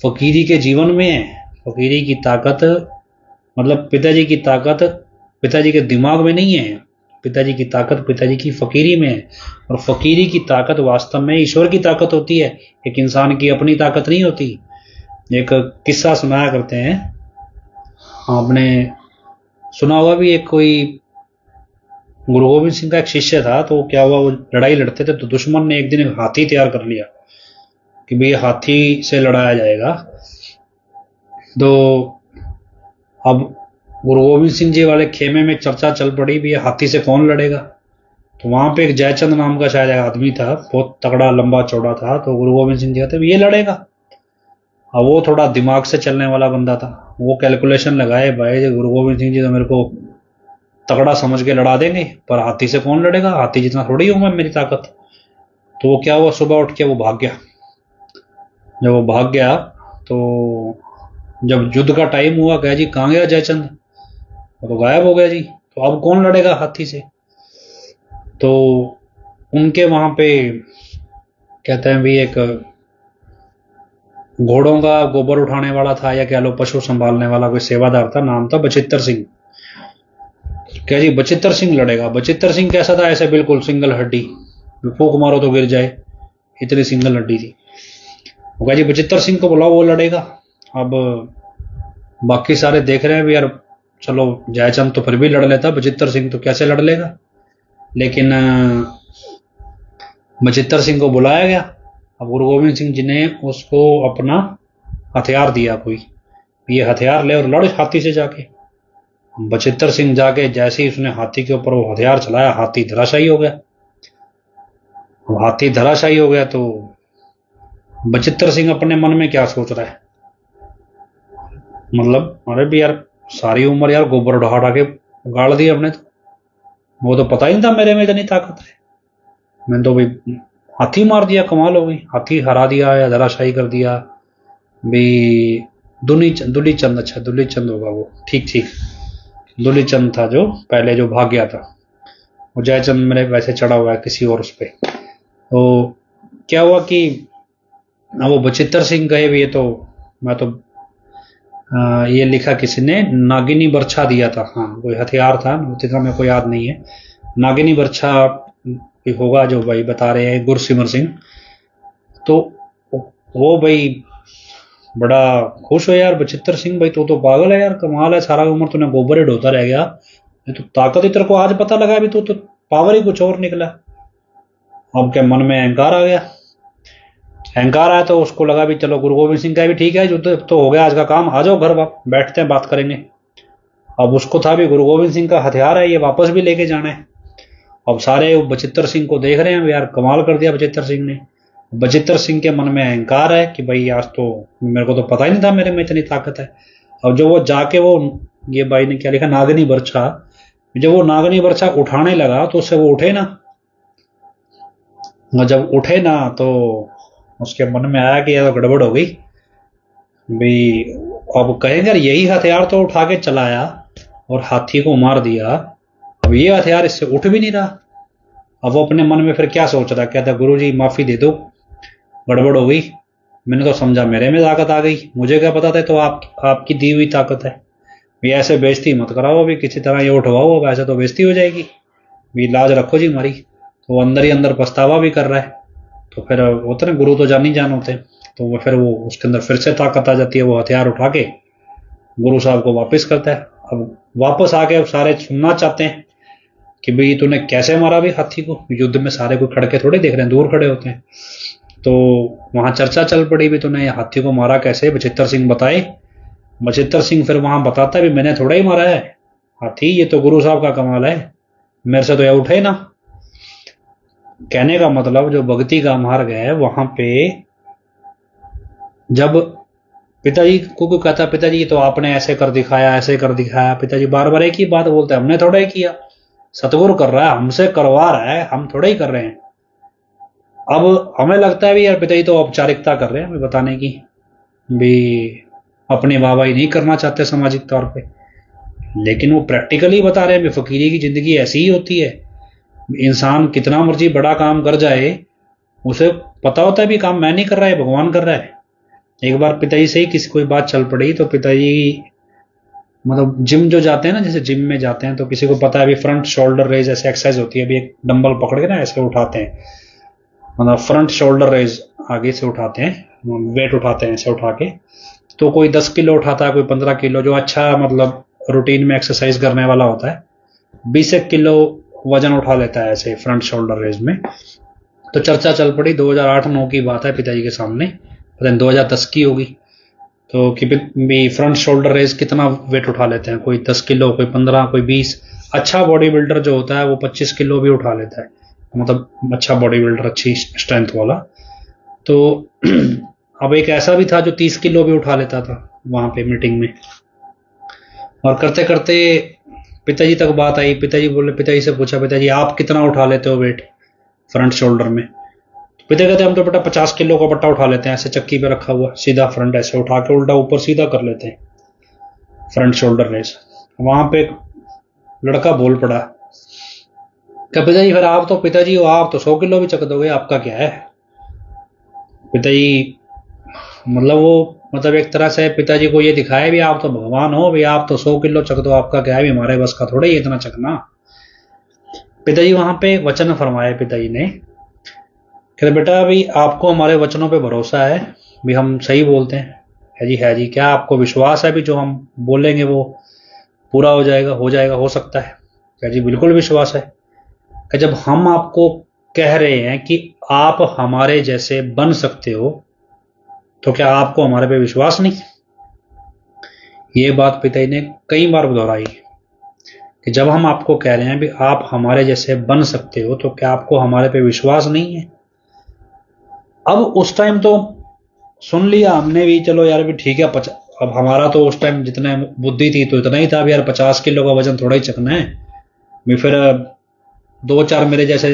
फकीरी के जीवन में है। फकीरी की ताकत मतलब पिताजी की ताकत पिताजी के दिमाग में नहीं है, पिताजी की ताकत पिताजी की फकीरी में है। और फकीरी की ताकत वास्तव में ईश्वर की ताकत होती है, एक इंसान की अपनी ताकत नहीं होती। एक किस्सा सुनाया करते हैं, आपने सुना होगा भी, एक कोई गुरु गोविंद सिंह का एक शिष्य था। तो क्या हुआ, वो लड़ाई लड़ते थे तो दुश्मन ने एक दिन एक हाथी तैयार कर लिया कि भाई हाथी से लड़ाया जाएगा। तो अब गुरु गोविंद सिंह जी वाले खेमे में चर्चा चल पड़ी भी हाथी से कौन लड़ेगा। तो वहां पे एक जयचंद नाम का शायद आदमी था, बहुत तगड़ा लंबा चौड़ा था। तो गुरु गोविंद सिंह जी कहते ये लड़ेगा। अब वो थोड़ा दिमाग से चलने वाला बंदा था, वो कैलकुलेशन लगाए भाई गुरु गोविंद सिंह जी तो मेरे को तगड़ा समझ के लड़ा देंगे, पर हाथी से कौन लड़ेगा, हाथी जितना थोड़ी हूं मैं, मेरी ताकत। तो वो क्या हुआ, सुबह उठ के वो भाग गया। जब वो भाग गया तो जब युद्ध का टाइम हुआ, कहा जी कहाँ गया जयचंद, वो तो गायब हो गया जी। तो अब कौन लड़ेगा हाथी से। तो उनके वहां पे कहते हैं भी एक घोड़ों का गोबर उठाने वाला था, या कह लो पशु संभालने वाला कोई सेवादार था, नाम था बचित्तर सिंह। क्या जी बचित्तर सिंह लड़ेगा। बचित्तर सिंह कैसा था, ऐसे बिल्कुल सिंगल हड्डी, फूक मारो तो गिर जाए, इतनी सिंगल हड्डी थी। वो कहा जी बचित्तर सिंह को बुलाओ, वो लड़ेगा। अब बाकी सारे देख रहे हैं भी यार चलो जयचंद तो फिर भी लड़ लेता, बचित्तर सिंह तो कैसे लड़ लेगा। लेकिन बचित्तर सिंह को बुलाया गया। अब गुरु गोविंद सिंह जी ने उसको अपना हथियार दिया कोई, ये हथियार ले और लड़ हाथी से जाके। बचित्तर सिंह जाके जैसे ही उसने हाथी के ऊपर वो हथियार चलाया, हाथी धराशायी हो गया। हाथी धराशायी हो गया तो बचित्तर सिंह अपने मन में क्या सोच रहा है, मतलब अरे भी यार सारी उम्र यार गोबर ढहा ढा के गाड़ दी हमने, तो वो तो पता ही नहीं था मेरे में इतनी ताकत है, मैंने तो भाई हाथी मार दिया, कमाल हो गई, हाथी हरा दिया या धराशायी कर दिया भी। दुली चंद, अच्छा दुली चंद होगा वो, ठीक ठीक, दुली चंद था जो पहले जो भाग गया था। वो जयचंद मेरे वैसे चढ़ा हुआ है किसी और उस पर। तो क्या हुआ कि वो बचित्तर सिंह गए भी, ये तो मैं तो ये लिखा किसी ने, नागिनी बर्छा दिया था, हाँ कोई हथियार था, उतना मेरे को याद नहीं है, नागिनी बर्छा होगा जो भाई बता रहे हैं गुरसिमर सिंह। तो वो भाई बड़ा खुश हो यार, बचित्तर सिंह भाई तो पागल है यार, कमाल है, सारा उम्र तूने गोबर ही ढोता रह गया, ये तो ताकत ही तेरे को आज पता लगा, अभी तो पावर ही कुछ और निकला। अब क्या मन में अहंकार आ गया, अहंकार आया तो उसको लगा भी चलो गुरु गोविंद सिंह का भी ठीक है, युद्ध तो हो गया आज का काम, आ जाओ घर बैठते हैं बात करेंगे। अब उसको था भी गुरु गोविंद सिंह का हथियार है, ये वापस भी लेके जाना है। अब सारे बचित्तर सिंह को देख रहे हैं यार, कमाल कर दिया बचित्तर सिंह ने। बचित्तर सिंह के मन में अहंकार है कि भाई आज तो मेरे को तो पता ही नहीं था मेरे में इतनी ताकत है। अब जो वो जाके वो, ये भाई ने क्या लिखा, नागनी बर्छा, जब वो नागनी बर्छा उठाने लगा तो उससे वो उठे ना, जब उठे ना तो उसके मन में आया कि ये तो गड़बड़ हो गई भाई। अब कहेंगे यार यही हथियार तो उठा के चलाया और हाथी को मार दिया, अब ये हथियार इससे उठ भी नहीं रहा। अब वो अपने मन में फिर क्या सोच रहा, कहता गुरु जी माफी दे दो, गड़बड़ हो गई, मैंने तो समझा मेरे में ताकत आ गई, मुझे क्या पता था, तो आपकी दी हुई ताकत है, ये ऐसे बेइज्जती मत कराओ अभी किसी तरह, ये उठवाओ, अब ऐसे तो बेइज्जती हो जाएगी, भी लाज रखो जी हमारी। तो अंदर ही अंदर पछतावा भी कर रहा है। तो फिर होते ना गुरु तो जान ही जान होते, तो वो फिर वो उसके अंदर फिर से ताकत आ जाती है, वो हथियार उठा के गुरु साहब को वापस करता है। अब वापस आके अब सारे सुनना चाहते हैं कि भाई तूने कैसे मारा भी हाथी को, युद्ध में सारे को खड़के थोड़े देख रहे हैं, दूर खड़े होते हैं। तो वहां चर्चा चल पड़ी भी तूने हाथी को मारा कैसे, बचित्तर सिंह बताए। बचित्तर सिंह फिर वहां बताता भी मैंने थोड़ा ही मारा है हाथी, ये तो गुरु साहब का कमाल है, मेरे से तो यह उठे ना। कहने का मतलब जो भक्ति का मार्ग है वहां पे जब पिताजी को कोई कहता पिताजी ये तो आपने ऐसे कर दिखाया, ऐसे कर दिखाया, पिताजी बार बार एक ही बात बोलते हैं, हमने थोड़ा ही किया, सतगुरु कर रहा है, हमसे करवा रहा है, हम थोड़ा ही कर रहे हैं। अब हमें लगता है भी यार पिताजी तो औपचारिकता कर रहे हैं हमें बताने की, भी अपनी वाहवाही नहीं करना चाहते सामाजिक तौर पे, लेकिन वो प्रैक्टिकली बता रहे हैं भी फकीरी की जिंदगी ऐसी ही होती है। इंसान कितना मर्जी बड़ा काम कर जाए, उसे पता होता है भी काम मैं नहीं कर रहा है, भगवान कर रहा है। एक बार पिताजी से ही किसी कोई बात चल पड़ी, तो पिताजी मतलब जिम जो जाते हैं ना, जैसे जिम में जाते हैं तो किसी को पता है अभी फ्रंट शोल्डर रेज ऐसे एक्सरसाइज होती है, अभी एक डंबल पकड़ के ना ऐसे उठाते हैं, मतलब फ्रंट शोल्डर रेज आगे से उठाते हैं, वेट उठाते हैं ऐसे उठा के। तो कोई 10 किलो उठाता है, कोई 15 किलो, जो अच्छा मतलब रूटीन में एक्सरसाइज करने वाला होता है 20 किलो वजन उठा लेता है ऐसे फ्रंट शोल्डर रेज में। तो चर्चा चल पड़ी, 2008-9 की बात है पिताजी के सामने, पता नहीं 2010 की होगी, तो कि भी फ्रंट शोल्डर रेज कितना वेट उठा लेते हैं, कोई 10 किलो, कोई 15, कोई 20। अच्छा बॉडी बिल्डर जो होता है वो 25 किलो भी उठा लेता है, मतलब अच्छा बॉडी बिल्डर, अच्छी स्ट्रेंथ वाला। तो अब एक ऐसा भी था जो 30 किलो भी उठा लेता था वहां पे मीटिंग में। और करते करते पिताजी तक बात आई, पिताजी बोले, पिताजी से पूछा पिताजी आप कितना उठा लेते हो वेट फ्रंट शोल्डर में। तो पिता कहते हम तो बेटा 50 किलो का बट्टा उठा लेते हैं, ऐसे चक्की पे रखा हुआ सीधा फ्रंट ऐसे उठा के उल्टा ऊपर सीधा कर लेते हैं फ्रंट शोल्डर रेस। वहां पे लड़का बोल पड़ा क्या पिताजी फिर आप तो पिताजी हो, आप तो 100 किलो भी चक दोगे, आपका क्या है। पिताजी मतलब वो मतलब एक तरह से पिताजी को ये दिखाया भी आप तो भगवान हो, भी आप तो 100 किलो चक दो, आपका क्या है, भी हमारे बस का थोड़ा ही इतना चकना। पिताजी वहां पे वचन फरमाए, पिताजी ने कहते बेटा अभी आपको हमारे वचनों पे भरोसा है, भी हम सही बोलते हैं, है जी है जी, क्या आपको विश्वास है भी जो हम बोलेंगे वो पूरा हो जाएगा, हो सकता है। क्या जी बिल्कुल विश्वास है। कि जब हम आपको कह रहे हैं कि आप हमारे जैसे बन सकते हो, तो क्या आपको हमारे पे विश्वास नहीं। ये बात पिताजी ने कई बार दोहराई कि जब हम आपको कह रहे हैं भी आप हमारे जैसे बन सकते हो तो क्या आपको हमारे पे विश्वास नहीं है। अब उस टाइम तो सुन लिया हमने भी, चलो यार भी ठीक है। अब हमारा तो उस टाइम जितने बुद्धि थी तो इतना ही था भी यार 50 किलो का वजन थोड़ा ही चकना है भी। फिर दो चार मेरे जैसे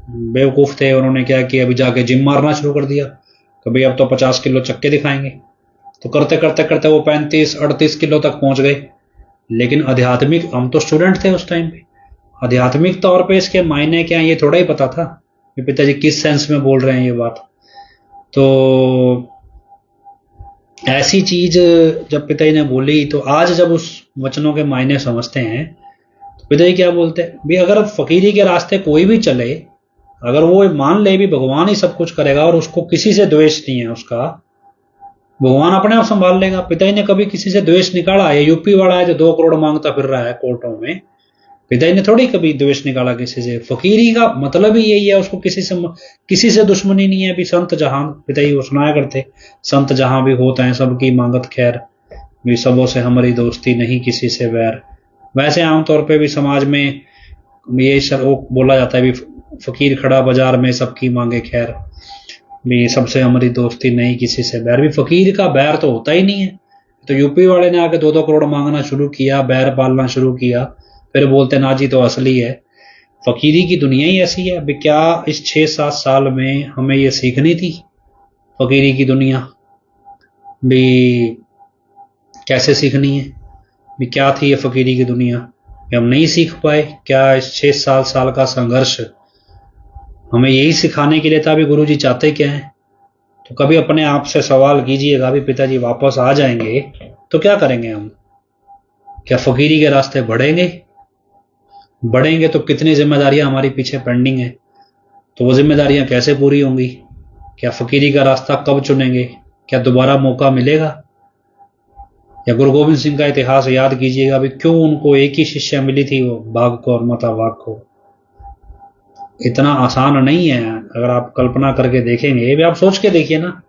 बेवकूफ थे, उन्होंने क्या किया अभी जाके जिम मारना शुरू कर दिया, कभी अब तो 50 किलो चक्के दिखाएंगे। तो करते करते करते वो 35-38 किलो तक पहुंच गए। लेकिन आध्यात्मिक, हम तो स्टूडेंट थे उस टाइम पे, आध्यात्मिक तौर पे इसके मायने क्या है ये थोड़ा ही पता था कि पिताजी किस सेंस में बोल रहे हैं ये बात। तो ऐसी चीज जब पिताजी ने बोली तो आज जब उस वचनों के मायने समझते हैं तो पिताजी क्या बोलते हैं भी, अगर फकीरी के रास्ते कोई भी चले, अगर वो मान ले भी भगवान ही सब कुछ करेगा और उसको किसी से द्वेष नहीं है, उसका भगवान अपने आप संभाल लेगा। पिताजी ने कभी किसी से द्वेष निकाला? ये यूपी वाला है जो 2 करोड़ मांगता फिर रहा है कोर्टों में, पिताजी ने थोड़ी कभी द्वेष निकाला किसी से। फकीरी का मतलब ही यही है, उसको किसी से दुश्मनी नहीं है। भी संत जहां, पिताजी वो सुनाया करते, संत जहां भी होते हैं सबकी मांगत खैर, भी सबों से हमारी दोस्ती नहीं किसी से वैर। वैसे आमतौर पे भी समाज में ये वो बोला जाता है भी फकीर खड़ा बाजार में सबकी मांगे खैर, भी सबसे हमारी दोस्ती नहीं किसी से बैर। भी फकीर का बैर तो होता ही नहीं है। तो यूपी वाले ने आके 2-2 करोड़ मांगना शुरू किया, बैर पालना शुरू किया, फिर बोलते ना जी तो असली है। फकीरी की दुनिया ही ऐसी है। भी क्या इस 6-7 साल में हमें ये सीखनी थी फकीरी की दुनिया, भी कैसे सीखनी है, भी क्या थी ये फकीरी की दुनिया, भी हम नहीं सीख पाए क्या? इस 6-7 साल का संघर्ष हमें यही सिखाने के लिए था भी गुरुजी चाहते क्या है। तो कभी अपने आप से सवाल कीजिएगा भी पिताजी वापस आ जाएंगे तो क्या करेंगे हम? क्या फकीरी के रास्ते बढ़ेंगे तो कितनी जिम्मेदारियां हमारी पीछे पेंडिंग है, तो वो जिम्मेदारियां कैसे पूरी होंगी? क्या फकीरी का रास्ता कब चुनेंगे? क्या दोबारा मौका मिलेगा? या गुरु गोविंद सिंह का इतिहास याद कीजिएगा भी, क्यों उनको एक ही शिष्या मिली थी, वो बाघ को और माता वाघ को। इतना आसान नहीं है। अगर आप कल्पना करके देखेंगे भी, आप सोच के देखिए ना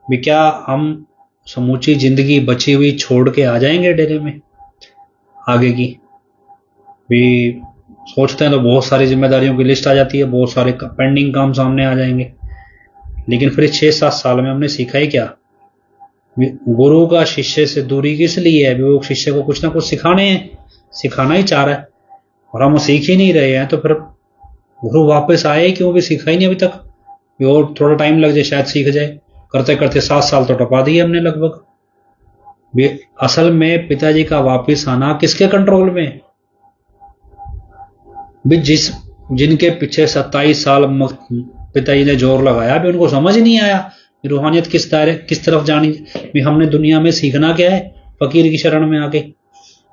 भी, क्या हम समूची जिंदगी बची हुई छोड़ के आ जाएंगे डेरे में आगे की? भी सोचते हैं तो बहुत सारी जिम्मेदारियों की लिस्ट आ जाती है, बहुत सारे पेंडिंग काम सामने आ जाएंगे। लेकिन फिर 6-7 साल में हमने सीखा ही क्या? गुरु का शिष्य से दूरी किस लिए है? वो शिष्य को कुछ ना कुछ सिखाना ही चाह रहा है और हम सीख ही नहीं रहे हैं। तो फिर गुरु वापस आए क्यों? भी सीखा ही नहीं अभी तक। और थोड़ा टाइम लग जाए शायद सीख जाए, करते करते 7 साल तो टपा दिए हमने लगभग। भी असल में पिताजी का वापस आना किसके कंट्रोल में? भी जिनके पीछे 27 साल पिताजी ने जोर लगाया भी, उनको समझ ही नहीं आया रूहानियत किस तरफ जानी। भी हमने दुनिया में सीखना क्या है फकीर की शरण में आके।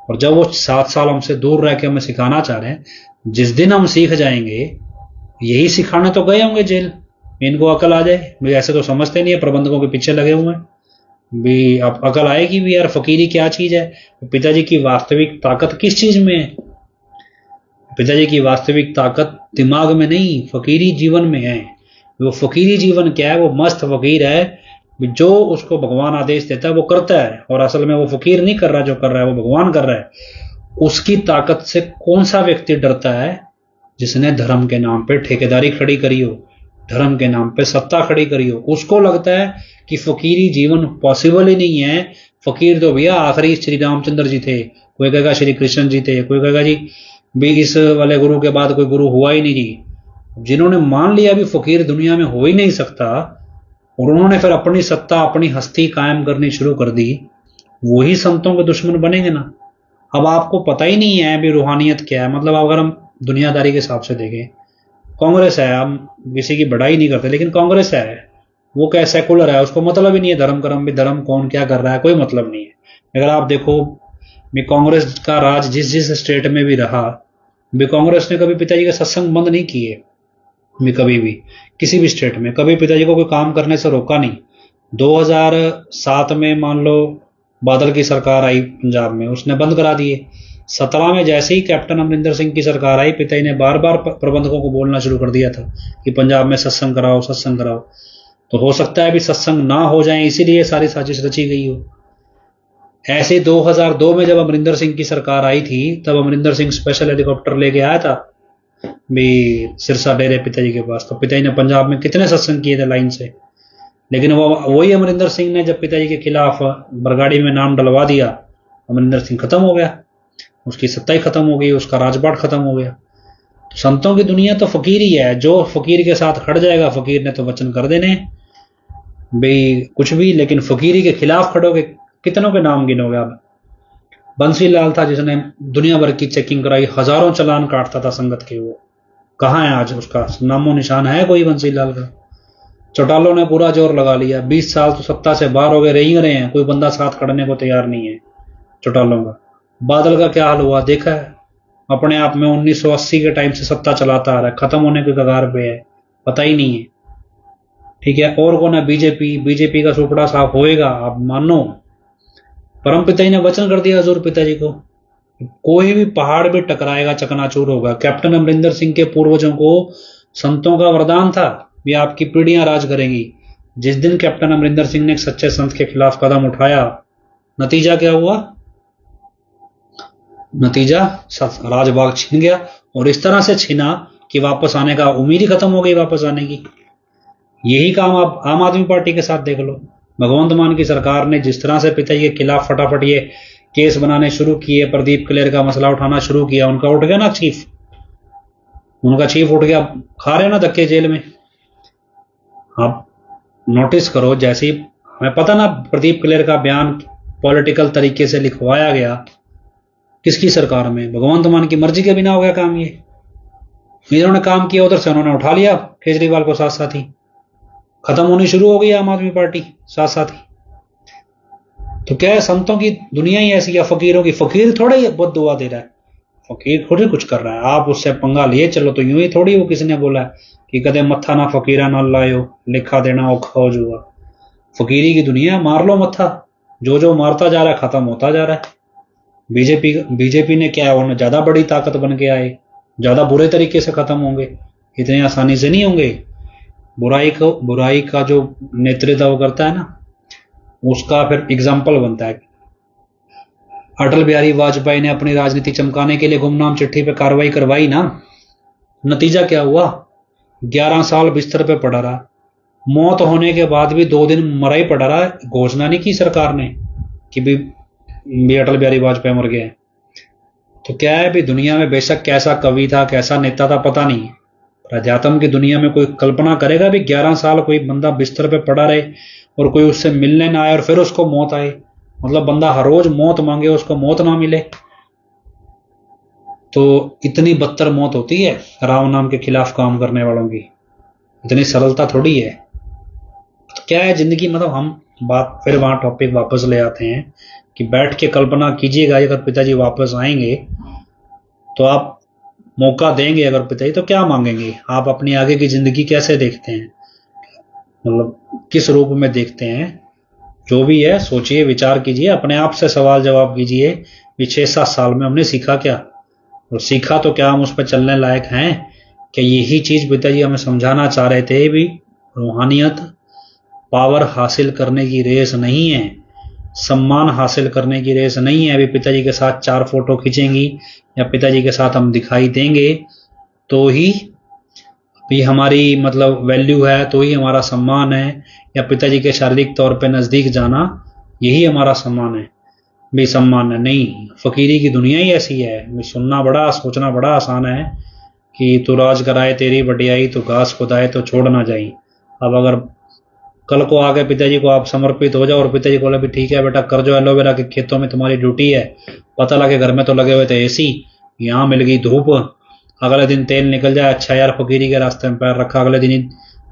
और जब वो 7 साल हमसे दूर रह के हमें सिखाना चाह रहे हैं, जिस दिन हम सीख जाएंगे, यही सिखाने तो गए होंगे जेल, इनको अकल आ जाए। भी ऐसे तो समझते नहीं है, प्रबंधकों के पीछे लगे हुए हैं। भी अब अकल आएगी भी यार फकीरी क्या चीज है, पिताजी की वास्तविक ताकत किस चीज में है। पिताजी की वास्तविक ताकत दिमाग में नहीं, फकीरी जीवन में है। वो फकीरी जीवन क्या है? वो मस्त फकीर है जो उसको भगवान आदेश देता है वो करता है, और असल में वो फकीर नहीं कर रहा, जो कर रहा है वो भगवान कर रहा है। उसकी ताकत से कौन सा व्यक्ति डरता है? जिसने धर्म के नाम पे ठेकेदारी खड़ी करी हो, धर्म के नाम पे सत्ता खड़ी करी हो, उसको लगता है कि फकीरी जीवन पॉसिबल ही नहीं है। फकीर तो भैया आखिरी श्री रामचंद्र जी थे, कोई कहेगा श्री कृष्ण जी थे, कोई कहेगा जी भी इस वाले गुरु के बाद कोई गुरु हुआ ही नहीं जी। जिन्होंने मान लिया भी फकीर दुनिया में हो ही नहीं सकता, और उन्होंने फिर अपनी सत्ता अपनी हस्ती कायम करनी शुरू कर दी, वही संतों के दुश्मन बनेंगे ना। अब आपको पता ही नहीं है भी रूहानियत क्या है। मतलब अगर हम दुनियादारी के हिसाब से देखें, कांग्रेस है, हम किसी की बढ़ाई नहीं करते, लेकिन कांग्रेस है, वो क्या सेकुलर है, उसको मतलब ही नहीं है धर्म कर्म भी, धर्म कौन क्या कर रहा है कोई मतलब नहीं है। अगर आप देखो भी कांग्रेस का राज जिस स्टेट में भी रहा, भी कांग्रेस ने कभी पिताजी का सत्संग बंद नहीं किए भी, कभी भी किसी भी स्टेट में कभी पिताजी को कोई काम करने से रोका नहीं। 2007 में मान लो बादल की सरकार आई पंजाब में, उसने बंद करा दिए। 17 में जैसे ही कैप्टन अमरिंदर सिंह की सरकार आई, पिताजी ने बार बार प्रबंधकों को बोलना शुरू कर दिया था कि पंजाब में सत्संग कराओ, सत्संग कराओ। तो हो सकता है भी सत्संग ना हो जाए, इसीलिए सारी साजिश रची गई हो। ऐसे 2002 में जब अमरिंदर सिंह की सरकार आई थी, तब अमरिंदर सिंह स्पेशल हेलीकॉप्टर लेके आया था भी सिरसा डेरे पिताजी के पास। तो पिताजी ने पंजाब में कितने सत्संग किए थे लाइन से। लेकिन वो वही अमरिंदर सिंह ने जब पिताजी के खिलाफ बरगाड़ी में नाम डलवा दिया, अमरिंदर सिंह खत्म हो गया, उसकी सत्ता ही खत्म हो गई, उसका राजपाट खत्म हो गया। तो संतों की दुनिया तो फकीर ही है, जो फकीर के साथ खड़ जाएगा, फकीर ने तो वचन कर देने भाई कुछ भी, लेकिन फकीरी के खिलाफ खड़ोगे कितनों के नाम गिनोगे आप। बंसी लाल था जिसने दुनिया भर की चेकिंग कराई, हजारों चालान काटता था संगत के, वो कहाँ है आज, उसका नामो निशान है कोई बंसी लाल का। चौटालों ने पूरा जोर लगा लिया, 20 साल तो सत्ता से बाहर हो गए, रह ही रहे हैं, कोई बंदा साथ खड़ने को तैयार नहीं है चौटालों का। बादल का क्या हाल हुआ देखा है, अपने आप में 1980 के टाइम से सत्ता चलाता आ रहा है, खत्म होने के कगार पे है, पता ही नहीं है। ठीक है, और कौन है, बीजेपी का सुपड़ा साफ होएगा, आप मानो। परम पिताजी ने वचन कर दिया हजूर पिताजी को, कोई भी पहाड़ भी टकराएगा चकनाचूर होगा। कैप्टन अमरिंदर सिंह के पूर्वजों को संतों का वरदान था भी आपकी पीढ़ियां राज करेंगी। जिस दिन कैप्टन अमरिंदर सिंह ने एक सच्चे संत के खिलाफ कदम उठाया, नतीजा क्या हुआ, नतीजा राजबाग छीन गया, और इस तरह से छीना कि वापस आने का उम्मीद ही खत्म हो गई वापस आने की। यही काम आप आम आदमी पार्टी के साथ देख लो। भगवंत मान की सरकार ने जिस तरह से पिताजी के खिलाफ फटाफट ये केस बनाने शुरू किए, प्रदीप क्लेर का मसला उठाना शुरू किया, उनका उठ गया ना चीफ, उनका चीफ उठ गया, खा रहे ना धक्के जेल में। आप नोटिस करो, जैसे ही हमें पता ना प्रदीप क्लेर का बयान पॉलिटिकल तरीके से लिखवाया गया, किसकी सरकार में, भगवंत मान की मर्जी के बिना हो गया काम। ये इन्होंने काम किया, उधर से उन्होंने उठा लिया केजरीवाल को साथ साथ ही, खत्म होनी शुरू हो गई आम आदमी पार्टी साथ साथ ही। तो क्या है, संतों की दुनिया ही ऐसी है, फकीरों की, फकीर थोड़ा ही बहुत दुआ दे रहा है, फकीर थोड़ी कुछ कर रहा है। आप उससे पंगा लिए चलो तो यूं ही थोड़ी, वो किसी ने बोला है कि कदे मत्था ना फकीरा ना लायो, लिखा देना औखा हो जुआ। फकीरी की दुनिया, मार लो मत्था, जो जो मारता जा रहा है खत्म होता जा रहा है। बीजेपी ने क्या है, उन्हें ज्यादा बड़ी ताकत बन के आए, ज्यादा बुरे तरीके से खत्म होंगे, इतनी आसानी से नहीं होंगे। बुराई का जो नेतृत्व वो करता है ना, उसका फिर एग्जाम्पल बनता है। अटल बिहारी वाजपेयी ने अपनी राजनीति चमकाने के लिए गुमनाम चिट्ठी पे कार्रवाई करवाई ना, नतीजा क्या हुआ, 11 साल बिस्तर पे पड़ा रहा, मौत होने के बाद भी 2 दिन मरा ही पड़ा रहा। घोषणा नहीं की सरकार ने कि भी अटल बिहारी वाजपेयी मर गए। तो क्या है भी, दुनिया में बेशक कैसा कवि था, कैसा नेता था पता नहीं, अध्यात्म की दुनिया में कोई कल्पना करेगा भी 11 साल कोई बंदा बिस्तर पे पड़ा रहे और कोई उससे मिलने ना आए और फिर उसको मौत आए, मतलब बंदा हर रोज मौत मांगे उसको मौत ना मिले। तो इतनी बदतर मौत होती है राम नाम के खिलाफ काम करने वालों की, इतनी सरलता थोड़ी है। तो क्या है जिंदगी, मतलब हम बात फिर वहां टॉपिक वापस ले आते हैं कि बैठ के कल्पना कीजिएगा, अगर पिताजी वापस आएंगे तो आप मौका देंगे अगर पिताजी, तो क्या मांगेंगे आप, अपनी आगे की जिंदगी कैसे देखते हैं, मतलब किस रूप में देखते हैं, जो भी है सोचिए, विचार कीजिए, अपने आप से सवाल जवाब कीजिए कि 6-7 साल में हमने सीखा क्या, और सीखा तो क्या हम उस पर चलने लायक हैं। कि यही चीज पिताजी हमें समझाना चाह रहे थे भी, रूहानियत पावर हासिल करने की रेस नहीं है, सम्मान हासिल करने की रेस नहीं है। अभी पिताजी के साथ 4 फोटो खींचेंगी या पिताजी के साथ हम दिखाई देंगे तो ही भी हमारी मतलब वैल्यू है, तो ही हमारा सम्मान है, या पिताजी के शारीरिक तौर पे नजदीक जाना यही हमारा सम्मान है, भी सम्मान है नहीं। फकीरी की दुनिया ही ऐसी है, भी सुनना बड़ा, सोचना बड़ा आसान है कि तू राज कराए तेरी बढ़ियाई, तो घास खुदाए तो छोड़ ना जाई। अब अगर कल को आगे पिताजी को आप समर्पित हो जाओ और पिताजी बोले भी ठीक है बेटा कर जो, एलोवेरा के खेतों में तुम्हारी ड्यूटी है, पता लगे घर में तो लगे हुए थे एसी, यहाँ मिल गई धूप, अगले दिन तेल निकल जाए, अच्छा यार फकीरी के रास्ते में पैर रखा, अगले दिन ही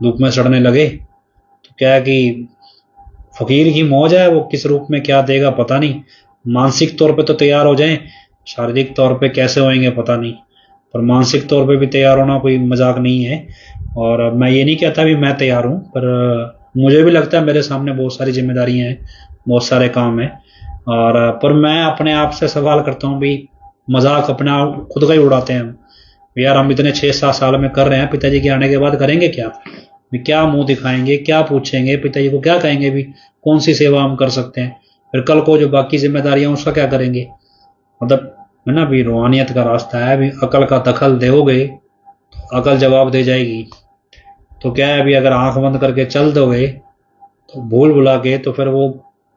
धूप में सड़ने लगे। तो क्या है कि फकीर की मौज है, वो किस रूप में क्या देगा पता नहीं। मानसिक तौर पे तो तैयार हो जाएं, शारीरिक तौर पे कैसे होएंगे पता नहीं, पर मानसिक तौर पे भी तैयार होना कोई मजाक नहीं है। और मैं ये नहीं कहता भी मैं तैयार हूँ, पर मुझे भी लगता है मेरे सामने बहुत सारी जिम्मेदारियां हैं, बहुत सारे काम हैं, और पर मैं अपने आप से सवाल करता हूँ भी, मजाक अपने आप खुद का ही उड़ाते हैं हम, यार हम इतने 6-7 साल में कर रहे हैं, पिताजी के आने के बाद करेंगे क्या, भी क्या मुंह दिखाएंगे, क्या पूछेंगे पिताजी को, क्या कहेंगे भी, कौन सी सेवा हम कर सकते हैं। फिर कल को जो बाकी जिम्मेदारियां उसका क्या करेंगे? मतलब है ना, अभी रूहानियत का रास्ता है, अभी अकल का दखल दोगे तो अकल जवाब दे जाएगी। तो क्या है, अभी अगर आंख बंद करके चल दोगे तो भूल भुला के, तो फिर वो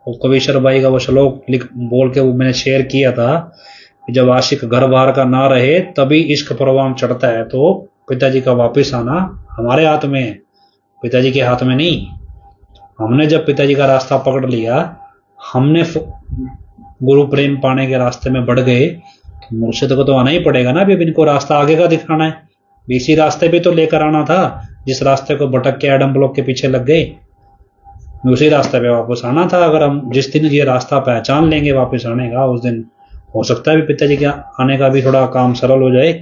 कबीर भाई का वो श्लोक लिख बोल के वो मैंने शेयर किया था कि जब आशिक घर बार का ना रहे तभी इश्क परवान चढ़ता है। तो पिताजी का वापस आना हमारे हाथ में है, पिताजी के हाथ में नहीं। हमने जब पिताजी का रास्ता पकड़ लिया, हमने गुरु प्रेम पाने के रास्ते में बढ़ गए, तो मुर्शिद को तो आना ही पड़ेगा ना। अभी इनको रास्ता आगे का दिखाना है, इसी रास्ते पे तो लेकर आना था जिस रास्ते को भटक के एडम ब्लॉक के पीछे लग गए, उसी रास्ते पे वापस आना था। अगर हम जिस दिन ये रास्ता पहचान लेंगे वापस आने का, उस दिन हो सकता है भी पिताजी के आने का भी थोड़ा काम सरल हो जाए।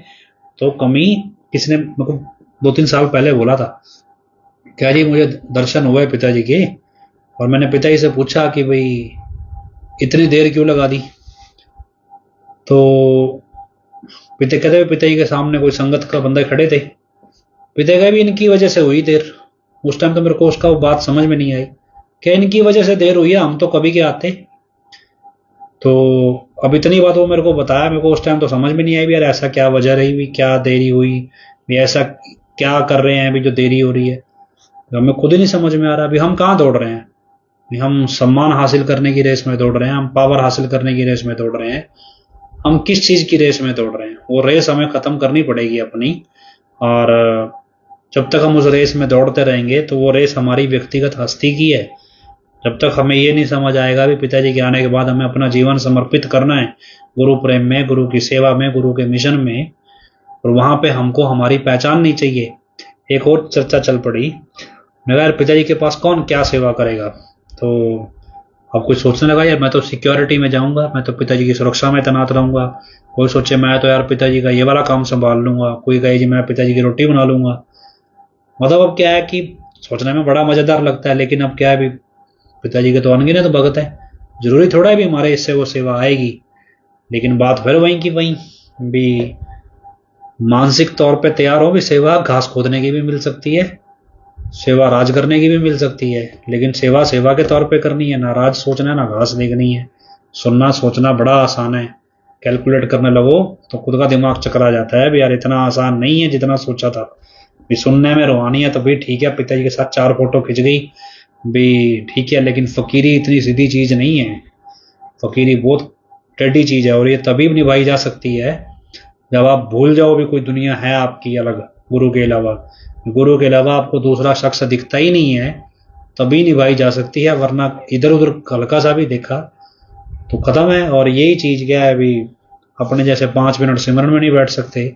तो कमी किसने मतलब 2-3 साल पहले बोला था, क्या जी मुझे दर्शन हुए पिताजी के, और मैंने पिताजी से पूछा कि भाई इतनी देर क्यों लगा दी? तो पिता कहते पिताजी के सामने कोई संगत का बंदे खड़े थे, पिता कहे भी इनकी वजह से हुई देर। उस टाइम तो मेरे को उसका बात समझ में नहीं आई, क्या इनकी वजह से देर हुई है, हम तो कभी के आते। तो अब इतनी बात वो मेरे को बताया, मेरे को उस टाइम तो समझ में नहीं आई भी यार ऐसा क्या वजह रही भी, क्या देरी हुई भी, ऐसा क्या कर रहे हैं अभी जो देरी हो रही है। तो हमें खुद ही नहीं समझ में आ रहा। अभी हम कहाँ दौड़ रहे हैं? हम सम्मान हासिल करने की रेस में दौड़ रहे हैं, हम पावर हासिल करने की रेस में दौड़ रहे हैं, हम किस चीज की रेस में दौड़ रहे हैं? वो रेस हमें खत्म करनी पड़ेगी अपनी। और जब तक हम उस रेस में दौड़ते रहेंगे तो वो रेस हमारी व्यक्तिगत हस्ती की है। जब तक हमें ये नहीं समझ आएगा भी पिताजी के आने के बाद हमें अपना जीवन समर्पित करना है गुरु प्रेम में, गुरु की सेवा में, गुरु के मिशन में, और वहां पे हमको हमारी पहचान नहीं चाहिए। एक और चर्चा चल पड़ी, मेरा यार पिताजी के पास कौन क्या सेवा करेगा? तो अब कुछ सोचने लगा यार मैं तो सिक्योरिटी में जाऊंगा, मैं तो पिताजी की सुरक्षा में तैनात रहूंगा। कोई सोचे मैं तो यार पिताजी का ये वाला काम संभाल लूंगा, कोई कहे जी मैं पिताजी की रोटी बना लूंगा। मतलब अब क्या है कि सोचने में बड़ा मजेदार लगता है, लेकिन अब क्या है भी पिताजी के तो अनगिनत भगत है, जरूरी थोड़ा है भी हमारे इससे वो सेवा आएगी। लेकिन बात फिर वहीं की वहीं भी, मानसिक तौर पे तैयार हो भी सेवा घास खोदने की भी मिल सकती है, सेवा राज करने की भी मिल सकती है, लेकिन सेवा सेवा के तौर पे करनी है, ना राज सोचना है ना घास देखनी है। सुनना सोचना बड़ा आसान है, कैलकुलेट करने लगो तो खुद का दिमाग चकरा जाता है भी यार इतना आसान नहीं है जितना सोचा था। भी सुनने में रूहानियत तो भी ठीक है, पिताजी के साथ 4 फोटो खिंच गई भी ठीक है, लेकिन फकीरी इतनी सीधी चीज नहीं है। फकीरी बहुत टेढ़ी चीज है, और ये तभी निभाई जा सकती है जब आप भूल जाओ भी कोई दुनिया है आपकी अलग गुरु के अलावा। गुरु के अलावा आपको दूसरा शख्स दिखता ही नहीं है, तभी निभाई जा सकती है, वरना इधर उधर हल्का सा भी देखा तो खत्म है। और यही चीज क्या है, अभी अपने जैसे 5 मिनट सिमरन में नहीं बैठ सकते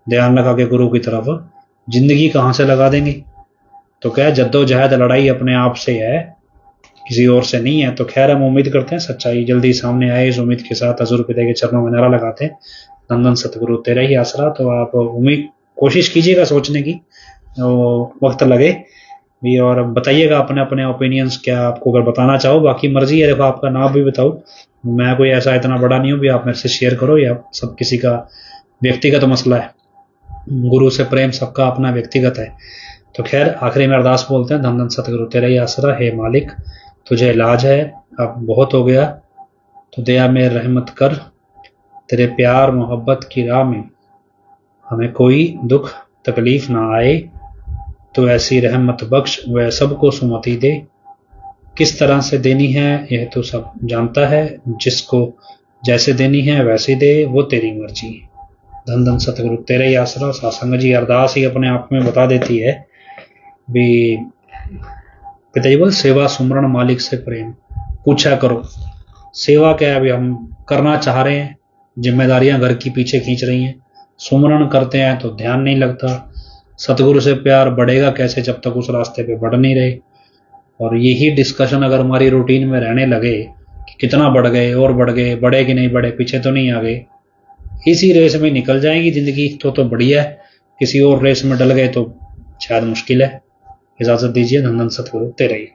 ध्यान लगा के गुरु की तरफ, जिंदगी कहाँ से लगा देंगे? तो क्या जद्दोजहद लड़ाई अपने आप से है, किसी और से नहीं है। तो खैर हम उम्मीद करते हैं सच्चाई जल्दी सामने आए, इस उम्मीद के साथ हजूर पिता के चरणों में नारा लगाते हैं नंदन सतगुरु तेरा ही आसरा। तो आप उम्मीद कोशिश कीजिएगा सोचने की, वक्त लगे भी, और बताइएगा अपने अपने ओपिनियंस क्या आपको अगर बताना चाहो। बाकी मर्जी है, देखो आपका नाम भी बताओ, मैं कोई ऐसा इतना बड़ा नहीं हूँ भी आप मेरे से शेयर करो, या सब किसी का व्यक्तिगत मसला है, गुरु से प्रेम सबका अपना व्यक्तिगत है। तो खैर आखिरी में अरदास बोलते हैं, धन धन सतगुरु तेरा ही आसरा, हे मालिक तुझे इलाज है, अब बहुत हो गया तो दया में रहमत कर, तेरे प्यार मोहब्बत की राह में हमें कोई दुख तकलीफ ना आए, तो ऐसी रहमत बख्श वह सबको सुमति दे, किस तरह से देनी है यह तो सब जानता है, जिसको जैसे देनी है वैसे दे, वो तेरी मर्जी। धन धन सतगुरु तेरे ही आसरा। सासंग जी अरदास ही अपने आप में बता देती है भी, पिताजी बोल सेवा सुमरण मालिक से प्रेम, पूछा करो सेवा क्या है। अभी हम करना चाह रहे हैं, जिम्मेदारियां घर की पीछे खींच रही हैं, सुमरण करते हैं तो ध्यान नहीं लगता। सतगुरु से प्यार बढ़ेगा कैसे जब तक उस रास्ते पे बढ़ नहीं रहे। और यही डिस्कशन अगर हमारी रूटीन में रहने लगे कि कितना बढ़ गए और बढ़ गए, बढ़े कि नहीं बढ़े, पीछे तो नहीं आ गए, इसी रेस में निकल जाएगी जिंदगी तो बढ़िया है। किसी और रेस में डल गए तो शायद मुश्किल है। इजाजत दीजिए, धन धन सतगुरु तेरे ही।